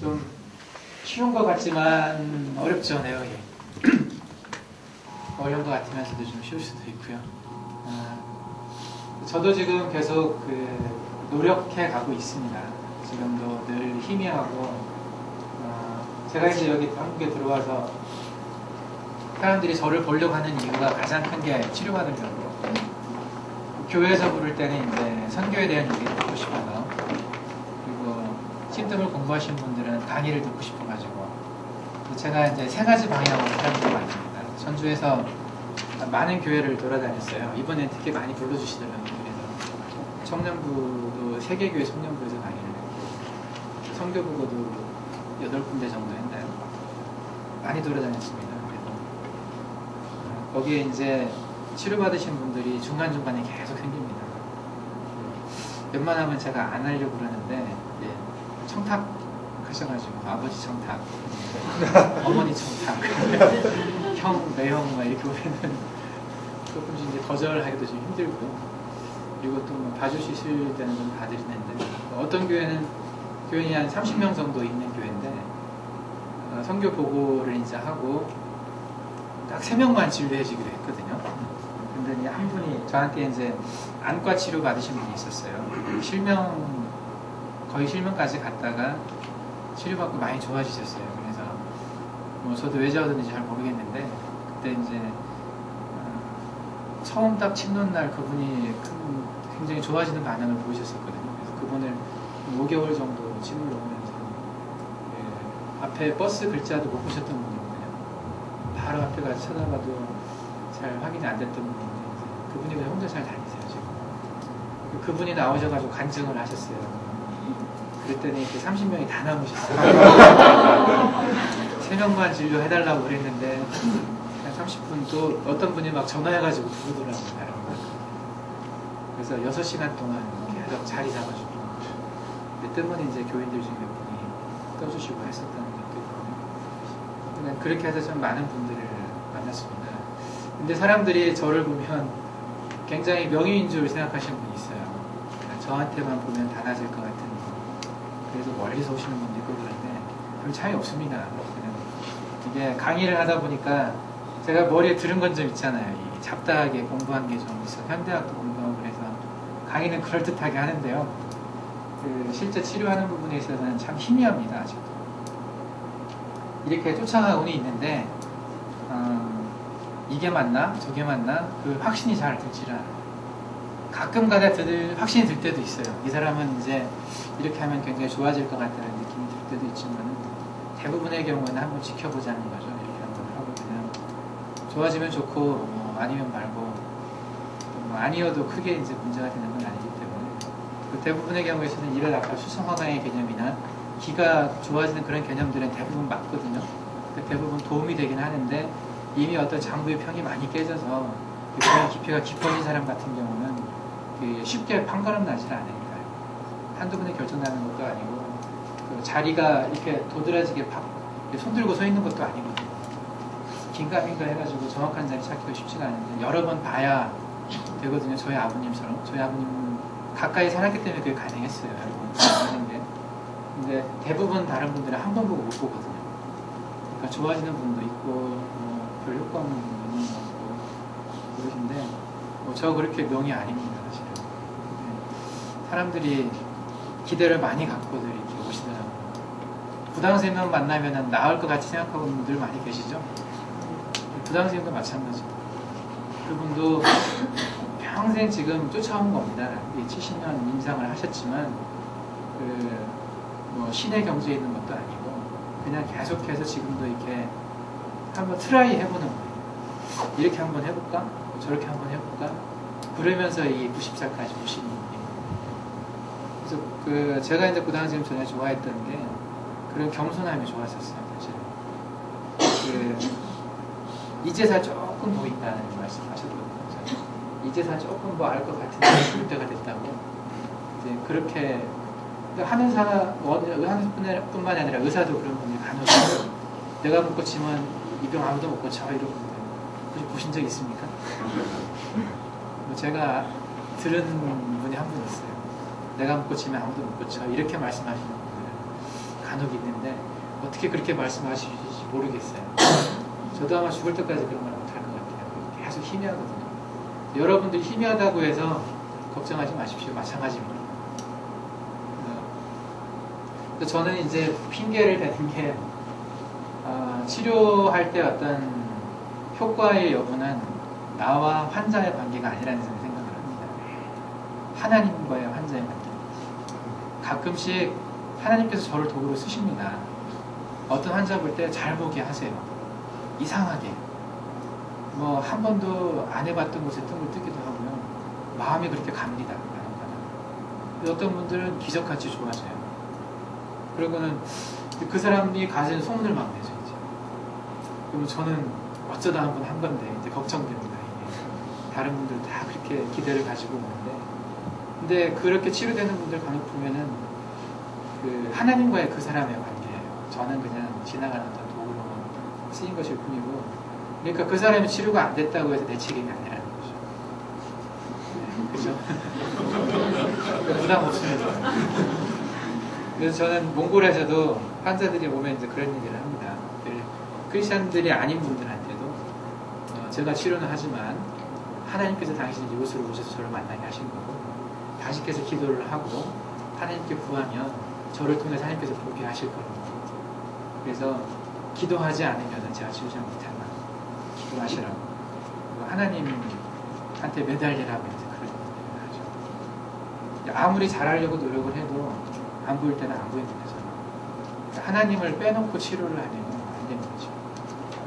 좀 쉬운 것 같지만 어렵죠, 내용이. 어려운 것 같으면서도 좀 쉬울 수도 있고요. 저도 지금 계속 노력해 가고 있습니다. 지금도 늘 희미하고 제가 이제 여기 한국에 들어와서 사람들이 저를 보려고 하는 이유가 가장 큰 게 치료받으려고 교회에서 부를 때는 이제 선교에 대한 얘기를 듣고 싶어서 그리고 신뜸을 공부하신 분들은 강의를 듣고 싶어가지고 제가 이제 세 가지 방향으로 사람들이 많습니다. 전주에서 많은 교회를 돌아다녔어요. 이번엔 특히 많이 불러주시더라고요. 그래서 청년부도 세계교회 청년부에서 강의를 했고 선교부고도 8군데 정도 했나요? 많이 돌아다녔습니다. 그래서 거기에 이제 치료받으신 분들이 중간중간에 계속 생깁니다. 웬만하면 제가 안 하려고 그러는데 청탁 하셔가지고 아버지 청탁, 어머니 청탁, 형, 매형 막 이렇게 오면은 조금씩 이제 거절하기도 좀 힘들고요. 그리고 또 뭐 봐주실 때는 좀 봐드리는데 어떤 교인이 한 30명 정도 있는 교회인데 선교 보고를 이제 하고 딱 3명만 진료해주기로 했거든요. 근데 한 분이 저한테 이제 안과 치료 받으신 분이 있었어요. 거의 실명까지 갔다가 치료받고 많이 좋아지셨어요. 그래서 뭐 저도 왜 저러는지 잘 모르겠는데 그때 이제 처음 딱 침놓은 날 그분이 굉장히 좋아지는 반응을 보이셨었거든요. 그래서 그분을 5개월 정도 침을 놓으면서 앞에 버스 글자도 못 보셨던 분이거든요. 바로 앞에 가서 쳐다봐도 잘 확인이 안 됐던 분인데 그분이 그냥 혼자 잘 다니세요 지금. 그분이 나오셔가지고 간증을 하셨어요. 그랬더니 이렇게 30명이 다 남으셨어요. 3명만 진료해달라고 그랬는데 한 30분 또 어떤 분이 막 전화해가지고 부르더라고요. 그래서 6시간 동안 계속 자리 잡아주고 때문에 이제 교인들 중에 몇 분이 떠주시고 했었다는 것도 있거든요. 그렇게 해서 좀 많은 분들을 만났습니다. 근데 사람들이 저를 보면 굉장히 명의인 줄 생각하시는 분이 있어요. 저한테만 보면 달라질 것 같은 그래서 멀리서 오시는 분도 있고 그런데 별 차이 없습니다. 이게 강의를 하다 보니까 제가 머리에 들은 건 좀 있잖아요. 이 잡다하게 공부한 게 좀 있어. 현대학도 공부하고 그래서 강의는 그럴듯하게 하는데요. 실제 치료하는 부분에 있어서는 참 희미합니다. 아직도. 이렇게 쫓아가고는 있는데 이게 맞나? 저게 맞나? 그 확신이 잘 들지를 않아요. 가끔 가다 확신이 들 때도 있어요. 이 사람은 이제 이렇게 하면 굉장히 좋아질 것 같다는 느낌이 들 때도 있지만 대부분의 경우에는 한번 지켜보자는 거죠. 이렇게 한번 하고 그냥 좋아지면 좋고 뭐 아니면 말고 뭐 아니어도 크게 이제 문제가 되는 건 아니기 때문에 대부분의 경우에서는 이를 아까 수성화강의 개념이나 기가 좋아지는 그런 개념들은 대부분 맞거든요. 대부분 도움이 되긴 하는데 이미 어떤 장부의 평이 많이 깨져서 그런 깊이가 깊어진 사람 같은 경우는 쉽게 판가름 나질 않으니까요. 한두 번에 결정나는 것도 아니고 자리가 이렇게 도드라지게 손 들고 서 있는 것도 아니거든요. 긴가민가 해가지고 정확한 자리 찾기가 쉽지가 않은데 여러 번 봐야 되거든요. 저희 아버님처럼. 저희 아버님은 가까이 살았기 때문에 그게 가능했어요. 하는 게. 근데 대부분 다른 분들은 한 번 보고 못 보거든요. 그러니까 좋아지는 분도 있고 별 효과 없는 분도 있는 것 같고 그러신데 저 그렇게 명이 아닙니다. 사실은. 사람들이 기대를 많이 갖고들 이렇게 오시더라고요. 부당생명 만나면 나을 것 같이 생각하고 있는 분들 많이 계시죠? 부당생명도 마찬가지고 그분도 평생 지금 쫓아온 겁니다. 70년 임상을 하셨지만 뭐 신의 경지에 있는 것도 아니고 그냥 계속해서 지금도 이렇게 한번 트라이 해보는 거예요. 이렇게 한번 해볼까? 저렇게 한번 해볼까? 그러면서 이 90살까지 오신 분이에요. 그래서 제가 이제 부당생명 전에 좋아했던 게 그런 겸손함이 좋았었어요. 사실. 이제서 조금 보인다는 말씀 하셨거든요. 이제서 조금 뭐 알 것 같은데 죽을 때가 됐다고 이제 그렇게 하는 사람 하는 뿐만이 아니라 의사도 그런 분이 간혹 있어요. 내가 못 고치면 이 병 아무도 못 고쳐 이런 분들 혹시 보신 적 있습니까? 뭐 제가 들은 분이 한 분 있어요. 내가 못 고치면 아무도 못 고쳐 이렇게 말씀하시는 분들 간혹 있는데 어떻게 그렇게 말씀하실지 모르겠어요. 저도 아마 죽을 때까지 그런 말 못할 것 같아요. 계속 희미하거든요. 여러분들 희미하다고 해서 걱정하지 마십시오. 마찬가지입니다. 저는 이제 핑계를 대는 게 치료할 때 어떤 효과의 여부는 나와 환자의 관계가 아니라는 생각을 합니다. 하나님과의 환자의 관계. 가끔씩 하나님께서 저를 도구로 쓰십니다. 어떤 환자 볼 때 잘 보게 하세요. 이상하게. 뭐 한 번도 안 해봤던 곳에 뜸을 뜨기도 하고요. 마음이 그렇게 갑니다. 어떤 분들은 기적같이 좋아져요. 그러고는 그 사람이 가진 소문을 막 내죠. 이제. 그러면 저는 어쩌다 한 번 한 건데 이제 걱정됩니다. 이게. 다른 분들 다 그렇게 기대를 가지고 오는데, 근데 그렇게 치료되는 분들 간혹 보면은 그 하나님과의 그 사람의 관계예요. 저는 그냥 지나가는 어떤 도구로 쓰인 것일 뿐이고, 그러니까 그 사람이 치료가 안 됐다고 해서 내 책임이 아니라는 거죠. 네, 그죠? 부담 없습니다. 그래서 저는 몽골에서도 환자들이 오면 이제 그런 얘기를 합니다. 크리스찬들이 아닌 분들한테도 제가 치료는 하지만 하나님께서 당신이 이곳으로 오셔서 저를 만나게 하신 거고, 다시께서 기도를 하고 하나님께 구하면 저를 통해서 하나님께서 보게 하실 거라고. 그래서 기도하지 않으면 제가 치료를 못한다. 기도하시라고. 하나님한테 매달리라고 이제 그런 얘기를 하죠. 아무리 잘하려고 노력을 해도 안 보일 때는 안 보입니다. 저는. 하나님을 빼놓고 치료를 하면 안 되는 거죠.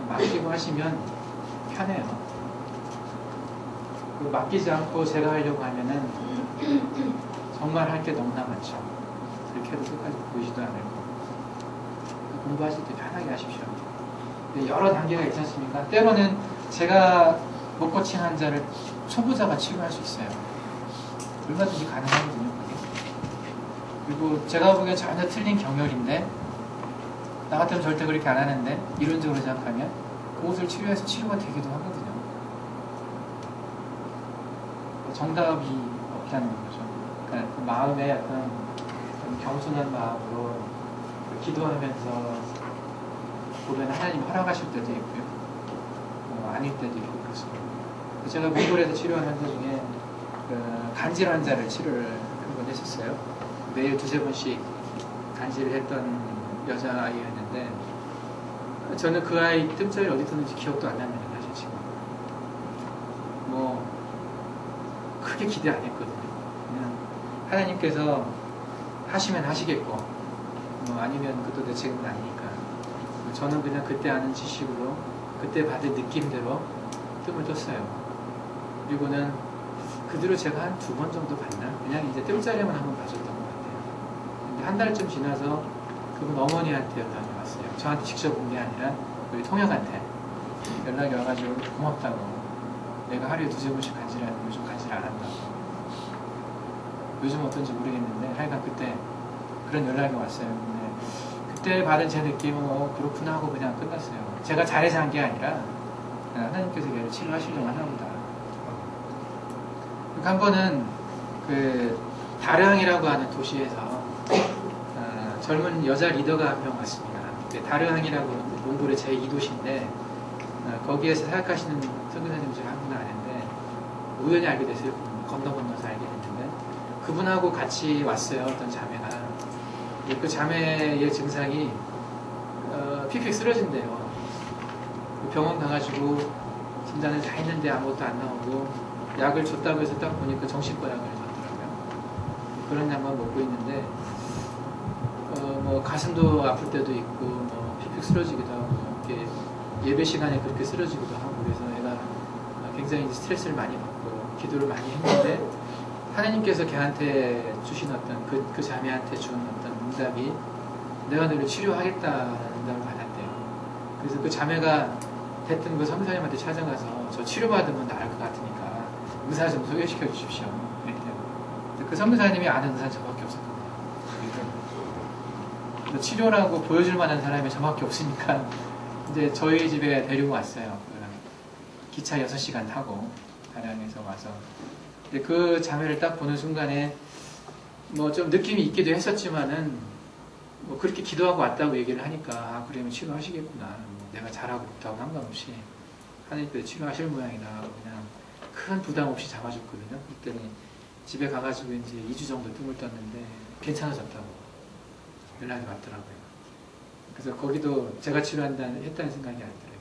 맡기고 하시면 편해요. 맡기지 않고 제가 하려고 하면은 정말 할 게 너무나 많죠. 그렇게 해도 끝까지 보이지도 않을 거고. 공부하실 때 편하게 하십시오. 여러 단계가 있지 않습니까? 때로는 제가 못 고친 환자를 초보자가 치료할 수 있어요. 얼마든지 가능하거든요. 그리고 제가 보기엔 전혀 틀린 경혈인데, 나 같으면 절대 그렇게 안 하는데, 이론적으로 생각하면 그것을 치료해서 치료가 되기도 하거든요. 정답이 없다는 거죠. 그러니까 그 마음에 어떤 겸손한 마음으로 기도하면서 보면 하나님 허락하실 때도 있고요. 아닐 때도 있고 그렇습니다. 제가 몽골에서 치료한 환자 중에 간질 환자를 치료를 한 번 했었어요. 매일 2-3번씩 간질을 했던 여자아이였는데, 저는 그 아이 뜸자리 어디 뒀는지 기억도 안 납니다. 사실 지금. 뭐 크게 기대 안 했거든요. 그냥 하나님께서 하시면 하시겠고, 뭐 아니면 그것도 내 책임은 아니니까. 저는 그냥 그때 아는 지식으로 그때 받은 느낌대로 뜸을 떴어요. 그리고는 그 뒤로 제가 한 2번 정도 봤나? 그냥 이제 뜸자리만 한번 봐줬던 것 같아요. 근데 한 달쯤 지나서 그분 어머니한테 연락이 왔어요. 저한테 직접 온 게 아니라 우리 통역한테 연락이 와가지고 고맙다고. 내가 하루에 2-3번씩 간질하는데 요즘 간질 안 한다고. 요즘 어떤지 모르겠는데 하여간 그때 그런 연락이 왔어요. 근데 그때 받은 제 느낌은 그렇구나 하고 그냥 끝났어요. 제가 잘해서 한 게 아니라 하나님께서 걔를 치료하시려고 하나 보다. 한 번은 그 다르항이라고 하는 도시에서 젊은 여자 리더가 한 명 왔습니다. 다르항이라고 몽골의 제2도시인데 거기에서 사역하시는 선교사님 중에 한 분을 아는데 우연히 알게 됐어요. 건너서 알게 됐는데 그분하고 같이 왔어요. 어떤 자매가. 그 자매의 증상이 픽픽 쓰러진대요. 병원 가가지고 진단을 다 했는데 아무것도 안 나오고 약을 줬다고 해서 딱 보니까 정신과 약을 줬더라고요. 그런 약만 먹고 있는데 뭐 가슴도 아플 때도 있고 뭐 픽픽 쓰러지기도 하고 이렇게 예배 시간에 그렇게 쓰러지기도 하고 그래서 애가 굉장히 스트레스를 많이 받고 기도를 많이 했는데 하나님께서 걔한테 주신 어떤 그 자매한테 준 어떤 응답이 내가 너를 치료하겠다는 응답을 받았대요. 그래서 그 자매가 됐든 그 선교사님한테 찾아가서 저 치료받으면 나을 것 같으니까 의사 좀 소개시켜 주십시오. 그랬대요. 그 선교사님이 아는 의사는 저밖에 없었거든요. 그래서 치료라고 보여줄 만한 사람이 저밖에 없으니까 이제 저희 집에 데리고 왔어요. 기차 6시간 타고 다량에서 와서. 근데 그 자매를 딱 보는 순간에 뭐 좀 느낌이 있기도 했었지만은 뭐 그렇게 기도하고 왔다고 얘기를 하니까 아 그러면 치료하시겠구나. 뭐 내가 잘하고 못하고 상관없이 하나님께서 치료하실 모양이다. 그냥 큰 부담 없이 잡아줬거든요. 그랬더니 집에 가가지고 이제 2주 정도 뜸을 떴는데 괜찮아졌다고 연락이 왔더라고요. 그래서 거기도 제가 치료했다는 생각이 안 들어요.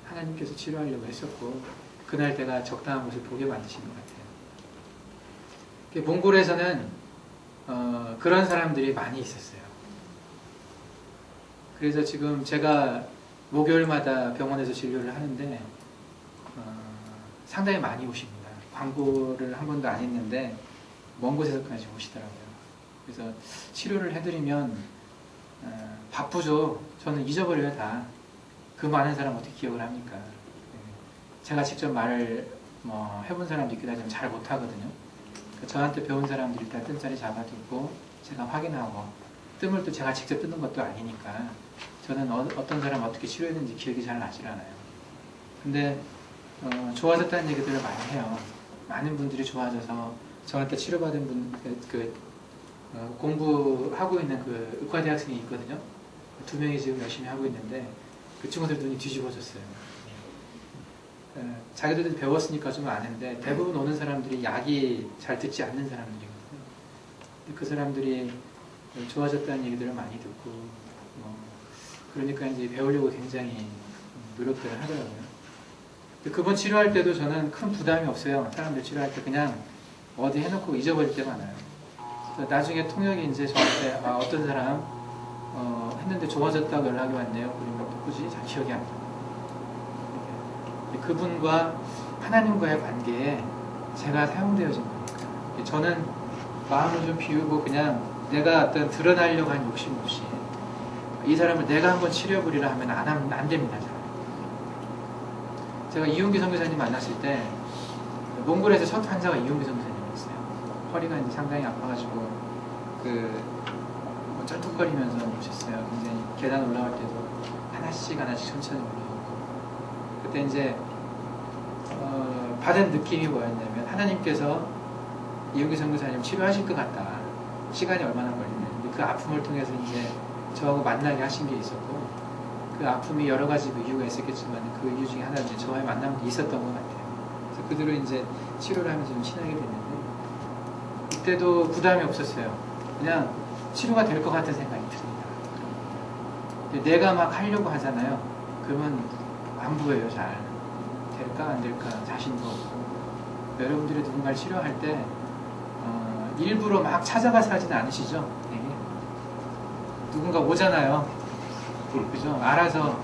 하나님께서 치료하려고 했었고 그날 내가 적당한 곳을 보게 만드신 것 같아요. 몽골에서는 그런 사람들이 많이 있었어요. 그래서 지금 제가 목요일마다 병원에서 진료를 하는데 상당히 많이 오십니다. 광고를 한 번도 안 했는데 먼 곳에서까지 오시더라고요. 그래서 치료를 해드리면 바쁘죠. 저는 잊어버려요 다. 그 많은 사람 어떻게 기억을 합니까? 제가 직접 말을 해본 사람도 있기도 하지만 잘 못하거든요. 저한테 배운 사람들이 일단 뜸자리 잡아두고 제가 확인하고 뜸을 또 제가 직접 뜯는 것도 아니니까 저는 어떤 사람 어떻게 치료했는지 기억이 잘 나질 않아요. 근데 좋아졌다는 얘기들을 많이 해요. 많은 분들이 좋아져서 저한테 치료받은 분, 공부하고 있는 그 의과대학생이 있거든요. 2명이 지금 열심히 하고 있는데 그 친구들 눈이 뒤집어졌어요. 자기들도 배웠으니까 좀 아는데 대부분 오는 사람들이 약이 잘 듣지 않는 사람들이거든요. 그 사람들이 좋아졌다는 얘기들을 많이 듣고 그러니까 이제 배우려고 굉장히 노력들을 하더라고요. 그분 치료할 때도 저는 큰 부담이 없어요. 사람들 치료할 때 그냥 어디 해놓고 잊어버릴 때 많아요. 나중에 통역이 이제 저한테 어떤 사람 했는데 좋아졌다고 연락이 왔네요. 그러면 누구지? 잘 기억이 안 나요. 그분과 하나님과의 관계에 제가 사용되어진 거니까 저는 마음을 좀 비우고 그냥 내가 어떤 드러나려고 한 욕심 없이 이 사람을 내가 한번 치료해보리라 하면 안 됩니다. 잘. 제가 이용기 선교사님 만났을 때 몽골에서 첫 환자가 이용기 선교사님이었어요. 허리가 이제 상당히 아파가지고 쩔뚝거리면서 오셨어요. 굉장히 계단 올라갈 때도 하나씩 천천히 올라오고 그때 이제 받은 느낌이 뭐였냐면 하나님께서 이용기 선교사님 치료하실 것 같다. 시간이 얼마나 걸리는데 그 아픔을 통해서 이제 저하고 만나게 하신 게 있었고 그 아픔이 여러 가지 이유가 있었겠지만 그 이유 중에 하나는 이제 저와의 만남이 있었던 것 같아요. 그래서 그대로 이제 치료를 하면서 좀 친하게 됐는데 이때도 부담이 없었어요. 그냥 치료가 될 것 같은 생각이 듭니다. 내가 막 하려고 하잖아요. 그러면 안 보여요. 잘 될까 안 될까 자신도 없고 여러분들이 누군가를 치료할 때 일부러 막 찾아가서 하지는 않으시죠? 네. 누군가 오잖아요. 그죠? 알아서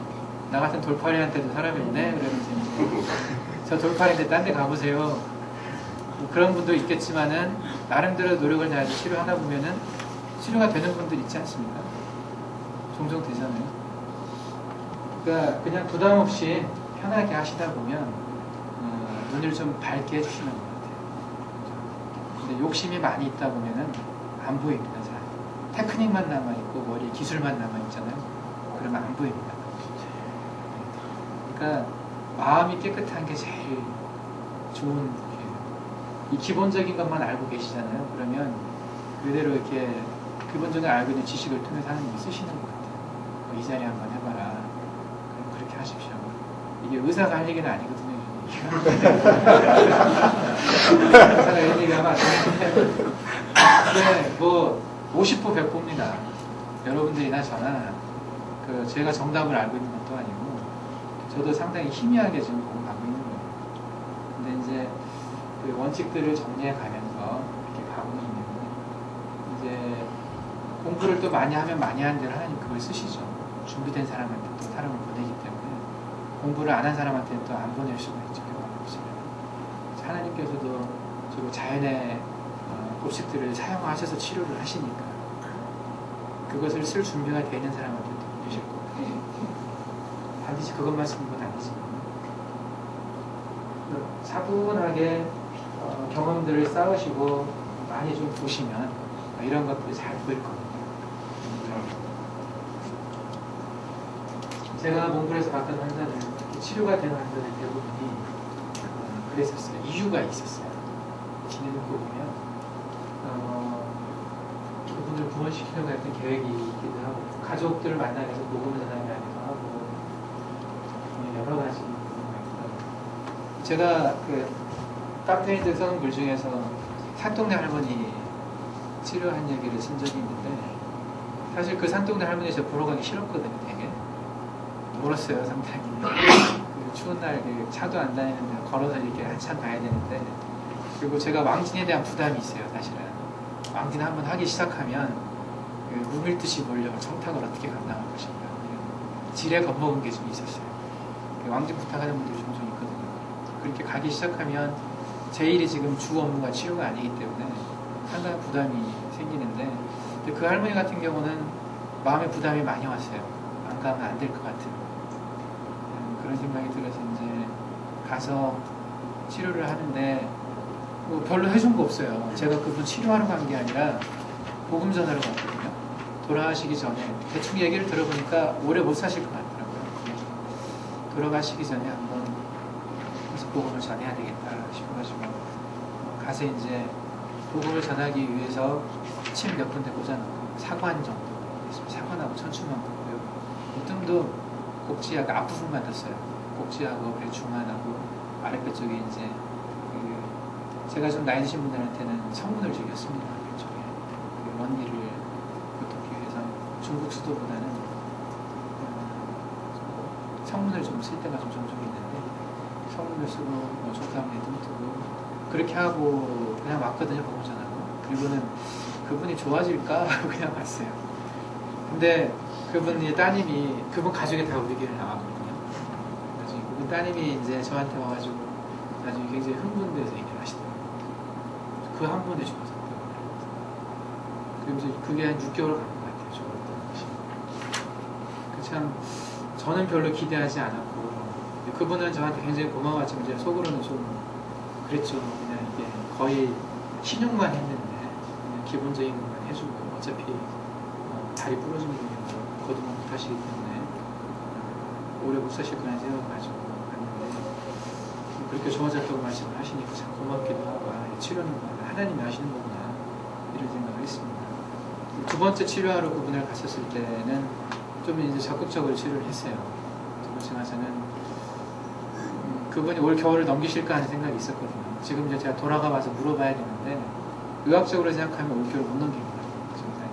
나 같은 돌팔이한테도 사람이 오네? 그러면서 저 돌팔이인데 딴 데 가보세요. 뭐 그런 분도 있겠지만은 나름대로 노력을 다해서 치료하다 보면은 치료가 되는 분들 있지 않습니까? 종종 되잖아요. 그러니까 그냥 부담 없이 편하게 하시다 보면 눈을 좀 밝게 해주시는 것 같아요. 근데 욕심이 많이 있다 보면은 안 보입니다. 잘. 테크닉만 남아있고 머리에 기술만 남아있잖아요. 그러면 안 보입니다. 그러니까 마음이 깨끗한 게 제일 좋은 길이에요. 이 기본적인 것만 알고 계시잖아요. 그러면 그대로 이렇게 기본적으로 알고 있는 지식을 통해서 하나님이 쓰시는 것 같아요. 이 자리에 한번 해봐라. 그럼 그렇게 하십시오. 이게 의사가 할 얘기는 아니거든요. 의사가 이런 얘기하면 안 되는데 근데 뭐 50보 100보입니다. 여러분들이나 저나 제가 정답을 알고 있는 것도 아니고 저도 상당히 희미하게 지금 공부하고 있는 거예요. 근데 이제 그 원칙들을 정리해 가면서 이렇게 가고 있는데 이제 공부를 또 많이 하면 많이 하는 대로 하나님 그걸 쓰시죠. 준비된 사람한테 또 사람을 보내기 때문에 공부를 안 한 사람한테는 또 안 보낼 수가 있죠. 하나님께서도 자연의 법칙들을 사용하셔서 치료를 하시니까 그것을 쓸 준비가 되어 있는 사람한테 또 보내실 거예요. 반드시 그것만 쓰는 건 아니지만 차분하게 경험들을 쌓으시고 많이 좀 보시면 이런 것들이 잘 보일 겁니다. 제가 몽골에서 봤던 환자들, 특히 치료가 되는 환자들 대부분이 그랬었어요. 이유가 있었어요. 진행을 보면 그분을 구원시키려고 했던 계획이 있기도 하고 가족들을 만나면서 녹음을 전하기도 하고 여러 가지 부분가 있더라고요. 제가 그 카페인들 써는 글 중에서 산동네 할머니 치료한 얘기를 쓴 적이 있는데 사실 그 산동네 할머니 저 보러 가기 싫었거든요. 되게 멀었어요 상당히. 그 추운 날 차도 안 다니는데 걸어서 이렇게 한참 가야 되는데 그리고 제가 왕진에 대한 부담이 있어요 사실은. 왕진 한번 하기 시작하면 물밀듯이 몰려 청탁을 어떻게 감당할 것인가 지레 겁먹은 게 좀 있었어요. 왕진 부탁하는 분들이 종종 있거든요. 그렇게 가기 시작하면 제 일이 지금 주 업무가 치료가 아니기 때문에 상당한 부담이 생기는데 근데 그 할머니 같은 경우는 마음의 부담이 많이 왔어요. 안 가면 안 될 것 같은 그런 생각이 들어서 이제 가서 치료를 하는데 뭐 별로 해준 거 없어요. 제가 그분 치료하러 간 게 아니라 복음 전하러 갔거든요. 돌아가시기 전에 대충 얘기를 들어보니까 오래 못 사실 것 같더라고요. 돌아가시기 전에 한번 그래서 복음을 전해야 되겠다 싶어가지고 가서 이제 복음을 전하기 위해서 침 몇 군데 꽂아놓고 사관 정도 사관하고 천추만 꽂고요. 뜸도 곡지하고 앞부분만 뒀어요. 곡지하고 중안하고 아랫배 쪽에 이제 제가 좀 나이 드신 분들한테는 성문을 즐겼습니다. 그쪽에 먼 길을 돕기 위해서 중국 수도보다는 성문을 좀 쓸 때가 좀 종종 있는데 성문을 쓰고 뭐 조사함에 뜸뜨고 그렇게 하고 그냥 왔거든요. 복음 전하고 그리고는 그분이 좋아질까 하고 그냥 왔어요. 근데 그분이 따님이 그분 가족이 다 우리 교회를 나왔거든요. 나중에 그분 따님이 이제 저한테 와가지고 나중에 굉장히 흥분돼서 얘기를 하시더라고요. 그 한 번에 죽었었대요. 그리고 이제 그게 한 6개월 간 것 같아요. 죽었던 것이. 참 저는 별로 기대하지 않았고 그분은 저한테 굉장히 고마웠지만 이제 속으로는 좀 그랬죠. 그냥 이게 거의 신용만 했는데 그냥 기본적인 것만 해주고 어차피 다리 부러진 분이 거듭만 못하시기 때문에 오래 못 사실 거란 생각가지고 갔는데 그렇게 좋아졌다고 말씀을 하시니까 참 고맙기도 하고 치료는 하나님이 하시는 거구나 이런 생각을 했습니다. 두 번째 치료하러 그분을 갔었을 때는 좀 이제 적극적으로 치료를 했어요. 두 번째 가서는 그분이 올 겨울을 넘기실까 하는 생각이 있었거든요. 지금 이제 제가 돌아가 봐서 물어봐야 되는데 의학적으로 생각하면 올 겨울 못 넘길 거예요. 증상이.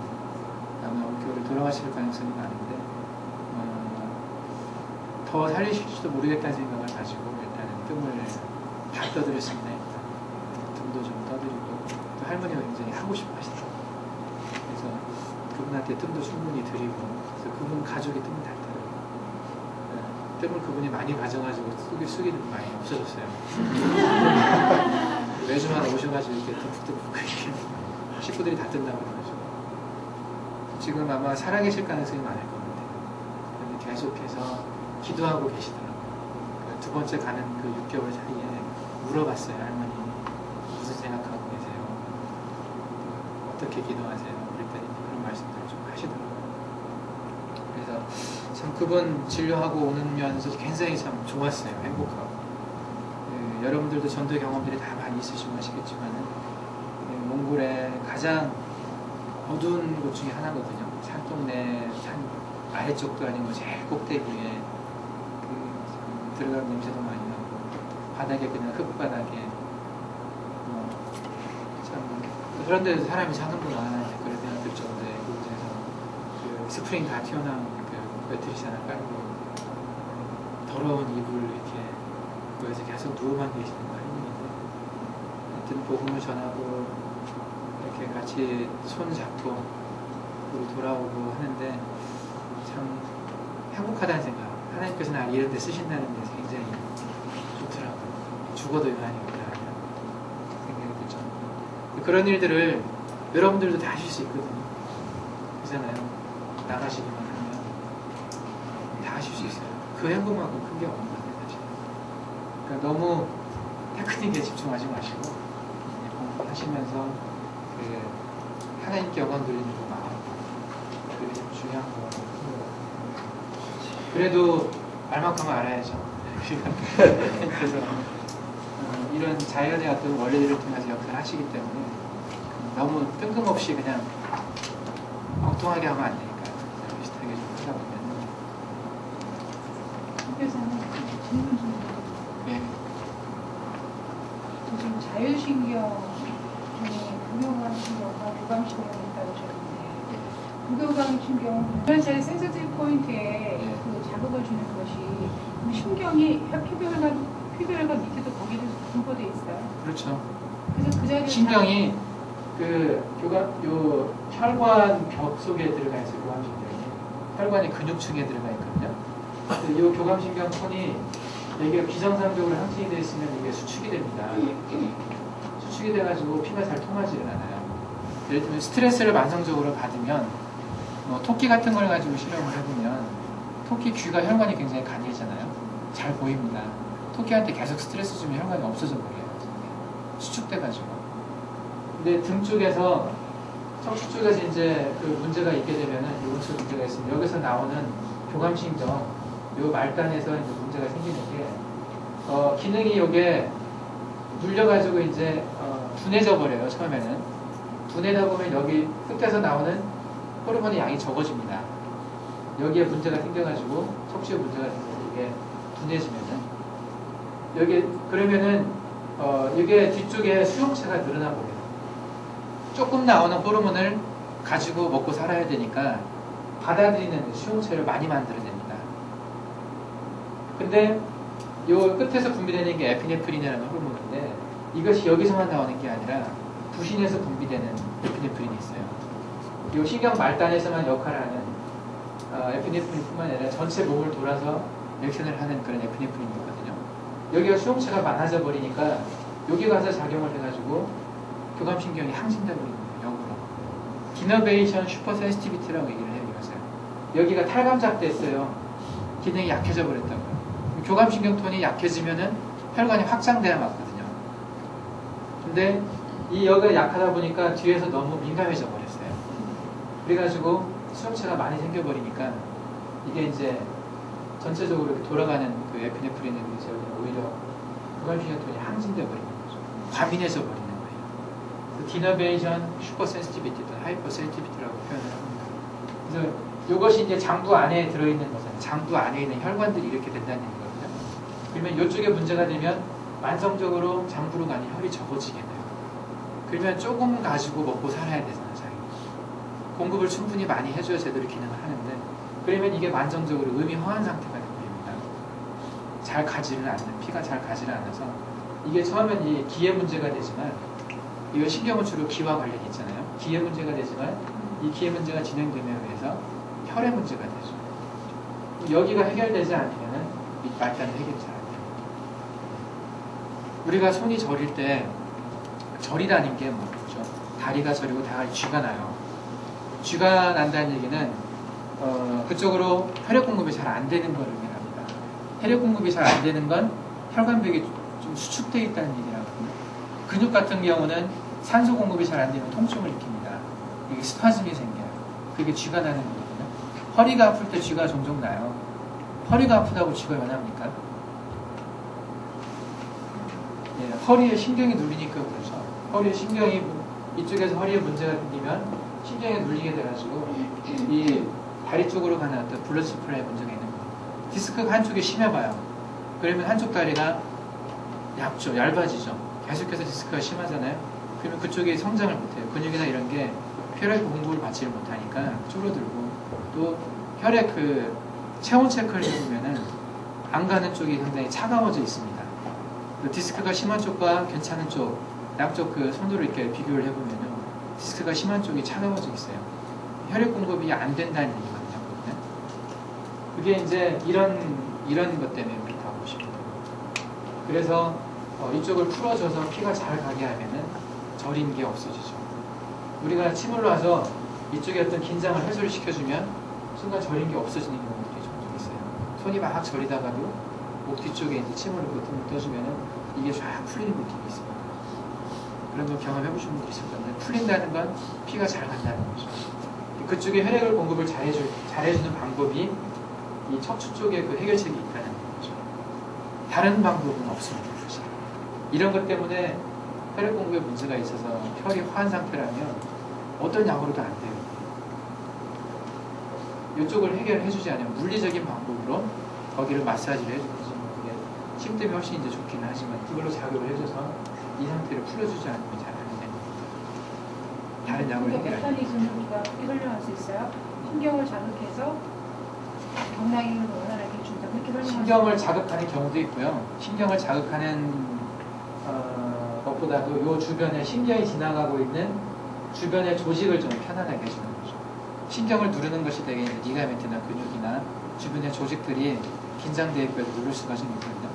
아마 올 겨울을 돌아가실 가능성이 많은데 더 살리실지도 모르겠다는 생각을 가지고 일단은 뜸을 다 떠드렸습니다. 뜸도 좀 떠드리고 또 할머니가 굉장히 하고 싶어 하시더라고요. 그래서 그분한테 뜸도 충분히 드리고 그래서 그분 가족이 뜸을 다 떠요. 뜸을 그분이 많이 가져가지고 쓰기는 많이 없어졌어요. 매주마다 오셔가지고 이렇게 듬뿍듬뿍 이렇게 식구들이 다 뜬다고 그러죠. 지금 아마 살아계실 가능성이 많을 것 같아요. 그런데 계속해서 기도하고 계시더라고요. 두 번째 가는 그 6개월 사이에 물어봤어요. 할머니 무슨 생각하고 계세요? 어떻게 기도하세요? 그랬더니 그런 말씀들을 좀 하시더라고요. 그래서 참 그분 진료하고 오면서 굉장히 참 좋았어요. 행복하고. 여러분들도 전도 경험들이 다 많이 있으시고 하시겠지만 몽골의 가장 어두운 곳 중에 하나거든요. 산동네 산 아래쪽도 아니고 제일 꼭대기에 들어가는 냄새도 많이 나고 바닥에 그냥 흙바닥에 참 그런 데서 사람이 사는구나 그런 생각 들 정도에 그곳에서 그 스프링 다 튀어나온 그 매트리스 하나 깔고 더러운 이불 이렇게 거기서 계속 누워만 계시는 거 할머니인데 하여튼 복음을 전하고 이렇게 같이 손 잡고 돌아오고 하는데 참 행복하다는 생각. 하나님께서 날 이런 데 쓰신다는 데서 굉장히 좋더라고요. 죽어도 요한이 없다 생각이 들죠. 그런 일들을 여러분들도 다 하실 수 있거든요. 그렇잖아요. 나가시기만 하면 다 하실 수 있어요. 그 행복만큼 큰 게 없는 것 같아요. 사실. 그러니까 너무 테크닉에 집중하지 마시고 하시면서 그 하나님께 영광 돌리는 그 마음, 그게 좀 중요한 거 같아요. 그래도 알만큼은 알아야죠. 그래서 이런 자연의 어떤 원리들을 통해서 역사를 하시기 때문에 너무 뜬금없이 그냥 엉뚱하게 하면 안 되니까 비슷하게 좀 하다 보면. 교사님 질문 좀 네. 지금 자율신경 중에 부교감신경과 교감신경이 있다고 하셨는데 부교감신경은 그런 제일 센서티브 포인트에 그 자극을 주는 것이 그 신경이 피부혈관 밑에도 거기도 분포돼 있어요. 그렇죠. 그래서 그 자리에 신경이 요 혈관 벽 속에 들어가 있어요. 교감신경이. 혈관이 근육층에 들어가 있거든요. 이 교감신경 콘이 여기가 비정상적으로 항층이 되어 있으면 이게 수축이 됩니다. 수축이 돼가지고 피가 잘 통하지는 않아요. 예를 들면 스트레스를 만성적으로 받으면 토끼 같은 걸 가지고 실험을 해보면 토끼 귀가 혈관이 굉장히 강해잖아요. 잘 보입니다. 토끼한테 계속 스트레스 주면 혈관이 없어져 버려요. 수축돼가지고. 근데 등 쪽에서 척추 쪽에서 이제 그 문제가 있게 되면은 요근처 문제가 있으면 여기서 나오는 교감신경 요 말단에서 이제 문제가 생기는 게 기능이 요게 눌려가지고 이제 둔해져 버려요. 처음에는 둔해다 보면 여기 끝에서 나오는 호르몬의 양이 적어집니다. 여기에 문제가 생겨가지고 척추에 문제가 생겨서 이게 둔해지면은 여기 그러면은 이게 뒤쪽에 수용체가 늘어나 버려요. 조금 나오는 호르몬을 가지고 먹고 살아야 되니까 받아들이는 수용체를 많이 만들어냅니다. 근데 요 끝에서 분비되는 게 에피네프린이라는 호르몬인데 이것이 여기서만 나오는 게 아니라 부신에서 분비되는 에피네프린이 있어요. 요 신경 말단에서만 역할을 하는 에피네프린뿐만 아니라 전체 몸을 돌아서 액션을 하는 그런 에피네프린이 있거든요. 여기가 수용체가 많아져 버리니까 여기 가서 작용을 해가지고 교감신경이 항진돼 버리는 거예요. 역으로. 디너베이션 슈퍼센시티비티라고 얘기를 해요. 이것을. 여기가 탈감작됐어요. 기능이 약해져 버렸다고요. 교감신경톤이 약해지면은 혈관이 확장돼야 맞거든요. 근데 이 여기가 약하다 보니까 뒤에서 너무 민감해져 버렸어요. 그래가지고 수용체가 많이 생겨버리니까 이게 이제 전체적으로 이렇게 돌아가는 그 에피네프린에 비해서 오히려 교감신경톤이 항진돼 버리는 거죠. 과민해져 버리는 거예요. 디너베이션 슈퍼센시티비티 또는 하이퍼센시티비티라고 표현을 합니다. 그래서 이것이 이제 장부 안에 들어있는 거잖아요. 장부 안에 있는 혈관들이 이렇게 된다는 얘기거든요. 그러면 이쪽에 문제가 되면 만성적으로 장부로 가는 혈이 적어지게 돼요. 그러면 조금 가지고 먹고 살아야 되잖아요. 자기. 공급을 충분히 많이 해줘야 제대로 기능을 하는데 그러면 이게 만성적으로 음이 허한 상태가 됩니다. 잘 가지를 않는, 피가 잘 가지를 않아서 이게 처음엔 이 기의 문제가 되지만 이거 신경은 주로 기와 관련이 있잖아요. 기의 문제가 되지만 이 기의 문제가 진행됨에 의해서 혈의 문제가 되죠. 여기가 해결되지 않으면 이 말단은 해결이 잘 안 돼요. 우리가 손이 저릴 때 저리다는 게 뭐죠? 다리가 저리고 쥐가 나요. 쥐가 난다는 얘기는 그쪽으로 혈액 공급이 잘 안 되는 걸 의미합니다. 혈액 공급이 잘 안 되는 건 혈관벽이 좀 수축되어 있다는 얘기라거든요. 근육 같은 경우는 산소 공급이 잘 안 되면 통증을 일으킵니다. 이게 스파즘이 생겨요. 그게 쥐가 나는 거거든요. 허리가 아플 때 쥐가 종종 나요. 허리가 아프다고 쥐가 왜 납니까? 예, 허리에 신경이 눌리니까 그러죠. 허리에 신경이 이쪽에서 허리에 문제가 생기면 신경이 눌리게 돼가지고 이 다리 쪽으로 가는 어떤 블러드 서플라이 문제가 있는 거예요. 디스크가 한쪽이 심해봐요. 그러면 한쪽 다리가 얇아지죠. 계속해서 디스크가 심하잖아요. 그러면 그쪽이 성장을 못해요. 근육이나 이런 게 혈액 공급을 받지를 못하니까 줄어들고 또 혈액 그 체온 체크를 해보면은 안 가는 쪽이 상당히 차가워져 있습니다. 디스크가 심한 쪽과 괜찮은 쪽 양쪽 그 손으로 이렇게 비교를 해보면요. 디스크가 심한 쪽이 차가워져 있어요. 혈액 공급이 안 된다는 얘기거든요. 그게 이제 이런 것 때문에 그렇다고 보시면 돼요. 그래서 이쪽을 풀어줘서 피가 잘 가게 하면은 저린 게 없어지죠. 우리가 침을 놔서 이쪽에 어떤 긴장을 해소를 시켜주면 순간 저린 게 없어지는 경우들이 종종 있어요. 손이 막 저리다가도 목 뒤쪽에 이제 침을 넣고 등을 떠주면은 이게 쫙 풀리는 느낌이 있습니다. 그런 거 경험해 보신 분들 있을 건데 풀린다는 건 피가 잘 간다는 거죠. 그쪽에 혈액을 공급을 잘해주는 방법이 이 척추 쪽에 그 해결책이 있다는 거죠. 다른 방법은 없습니다. 사실. 이런 것 때문에 혈액 공급에 문제가 있어서 혈이 화한 상태라면 어떤 약으로도 안 돼요. 이쪽을 해결해주지 않으면 물리적인 방법으로 거기를 마사지를 해주든지 그게 침 때문에 훨씬 이제 좋기는 하지만 그걸로 자극을 해줘서 이 상태를 풀어주지 않으면 잘 안 됩니다. 다른 약을 그러니까 해결하는 메커니즘을 우리가 어떻게 설명할 수 있어요? 신경을 자극해서 경락을 원활하게 준다. 그렇게 설명할 수 신경을 있어요? 자극하는 경우도 있고요. 신경을 자극하는 것보다도 요 주변에 신경이 지나가고 있는 주변의 조직을 좀 편안하게 해주는 거죠. 신경을 누르는 것이 되게 이제 리가멘트나 근육이나 주변의 조직들이 긴장되어 있고 누를 수가 좀 있거든요.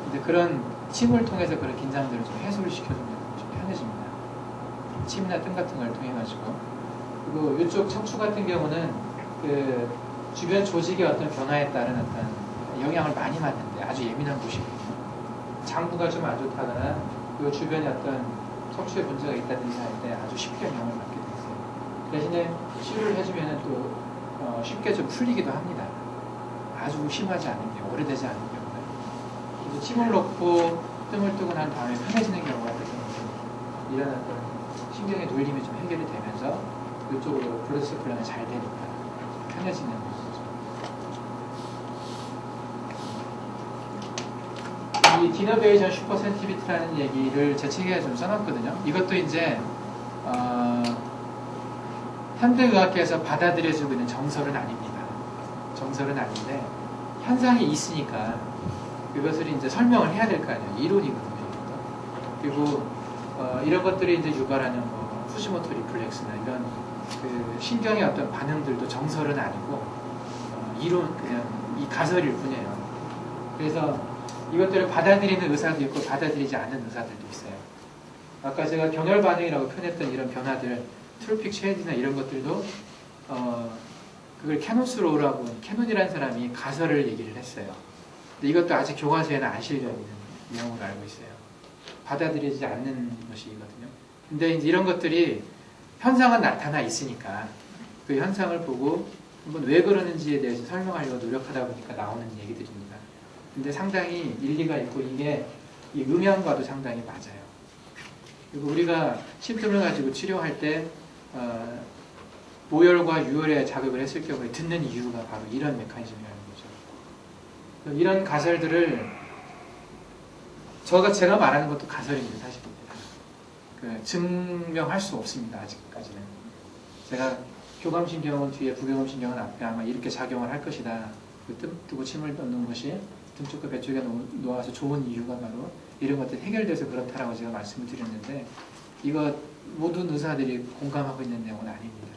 근데 그런 침을 통해서 그런 긴장들을 좀 해소를 시켜주면 좀 편해집니다. 침이나 뜸 같은 걸 통해 가지고. 그리고 이쪽 척추 같은 경우는 그 주변 조직의 어떤 변화에 따른 어떤 영향을 많이 받는데 아주 예민한 곳이거든요. 장부가 좀 안 좋다거나 그 주변에 어떤 척추에 문제가 있다든지 할 때 아주 쉽게 영향을 받게 돼 있어요. 대신에 치료를 해주면 또 쉽게 좀 풀리기도 합니다. 아주 심하지 않은 경우, 오래되지 않은 경우는. 그래서 침을 놓고 뜸을 뜨고 난 다음에 편해지는 경우가 있는데 이런 어떤 신경의 눌림이 좀 해결이 되면서 이쪽으로 블러드 서플라이가 잘 되니까 편해지는 거죠. 이 디너베이션 슈퍼센티비티라는 얘기를 제 책에 좀 써놨거든요. 이것도 이제 현대의학계에서 받아들여지고 있는 정설은 아닙니다. 정설은 아닌데 현상이 있으니까 이것을 이제 설명을 해야 될 거 아니에요. 이론이거든요. 그리고 이런 것들이 이제 유발하는 뭐 후지모토 리플렉스나 이런 그 신경의 어떤 반응들도 정설은 아니고 이론 그냥 이 가설일 뿐이에요. 그래서 이것들을 받아들이는 의사도 있고 받아들이지 않는 의사들도 있어요. 아까 제가 경혈 반응이라고 표현했던 이런 변화들, 트로픽 쉐이드나 이런 것들도 그걸 캐노스로우라고 캐논이라는 사람이 가설을 얘기를 했어요. 근데 이것도 아직 교과서에는 안 실려 있는 내용으로 알고 있어요. 받아들이지 않는 것이거든요. 근데 이제 이런 것들이 현상은 나타나 있으니까 그 현상을 보고 한번 왜 그러는지에 대해서 설명하려고 노력하다 보니까 나오는 얘기들입니다. 근데 상당히 일리가 있고 이게 이 음향과도 상당히 맞아요. 그리고 우리가 심통을 가지고 치료할 때 모열과 유혈에 자극을 했을 경우에 듣는 이유가 바로 이런 메커니즘이라는 거죠. 이런 가설들을 제가 말하는 것도 가설입니다. 사실입니다. 증명할 수 없습니다. 아직까지는. 제가 교감신경은 뒤에 부교감신경은 앞에 아마 이렇게 작용을 할 것이다. 뜸 뜨고 침을 넣는 것이 등 쪽과 배 쪽에 놓아서 좋은 이유가 바로 이런 것들이 해결돼서 그렇다라고 제가 말씀을 드렸는데 이거 모든 의사들이 공감하고 있는 내용은 아닙니다.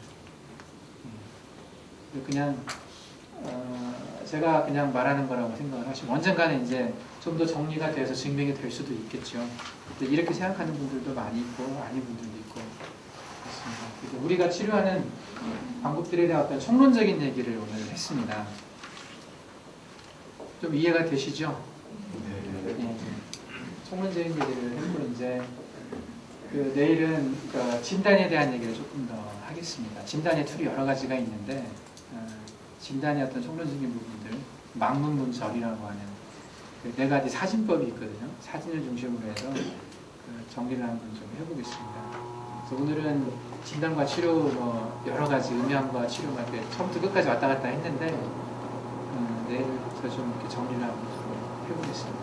그냥 제가 그냥 말하는 거라고 생각을 하시고 언젠가는 이제 좀 더 정리가 돼서 증명이 될 수도 있겠죠. 근데 이렇게 생각하는 분들도 많이 있고 아닌 분들도 있고 그렇습니다. 그래서 우리가 치료하는 방법들에 대한 어떤 총론적인 얘기를 오늘 했습니다. 좀 이해가 되시죠? 네. 총론적인 얘기를 했고 이제 내일은 그러니까 진단에 대한 얘기를 조금 더 하겠습니다. 진단의 툴이 여러 가지가 있는데 진단의 어떤 총론적인 부분들 망문문절이라고 하는 네 가지 사진법이 있거든요. 사진을 중심으로 해서 정리를 한번 좀 해보겠습니다. 그래서 오늘은 진단과 치료 뭐 여러 가지 음향과 치료가 이렇게 처음부터 끝까지 왔다 갔다 했는데 내일부터 좀 이렇게 정리를 한번 해보겠습니다.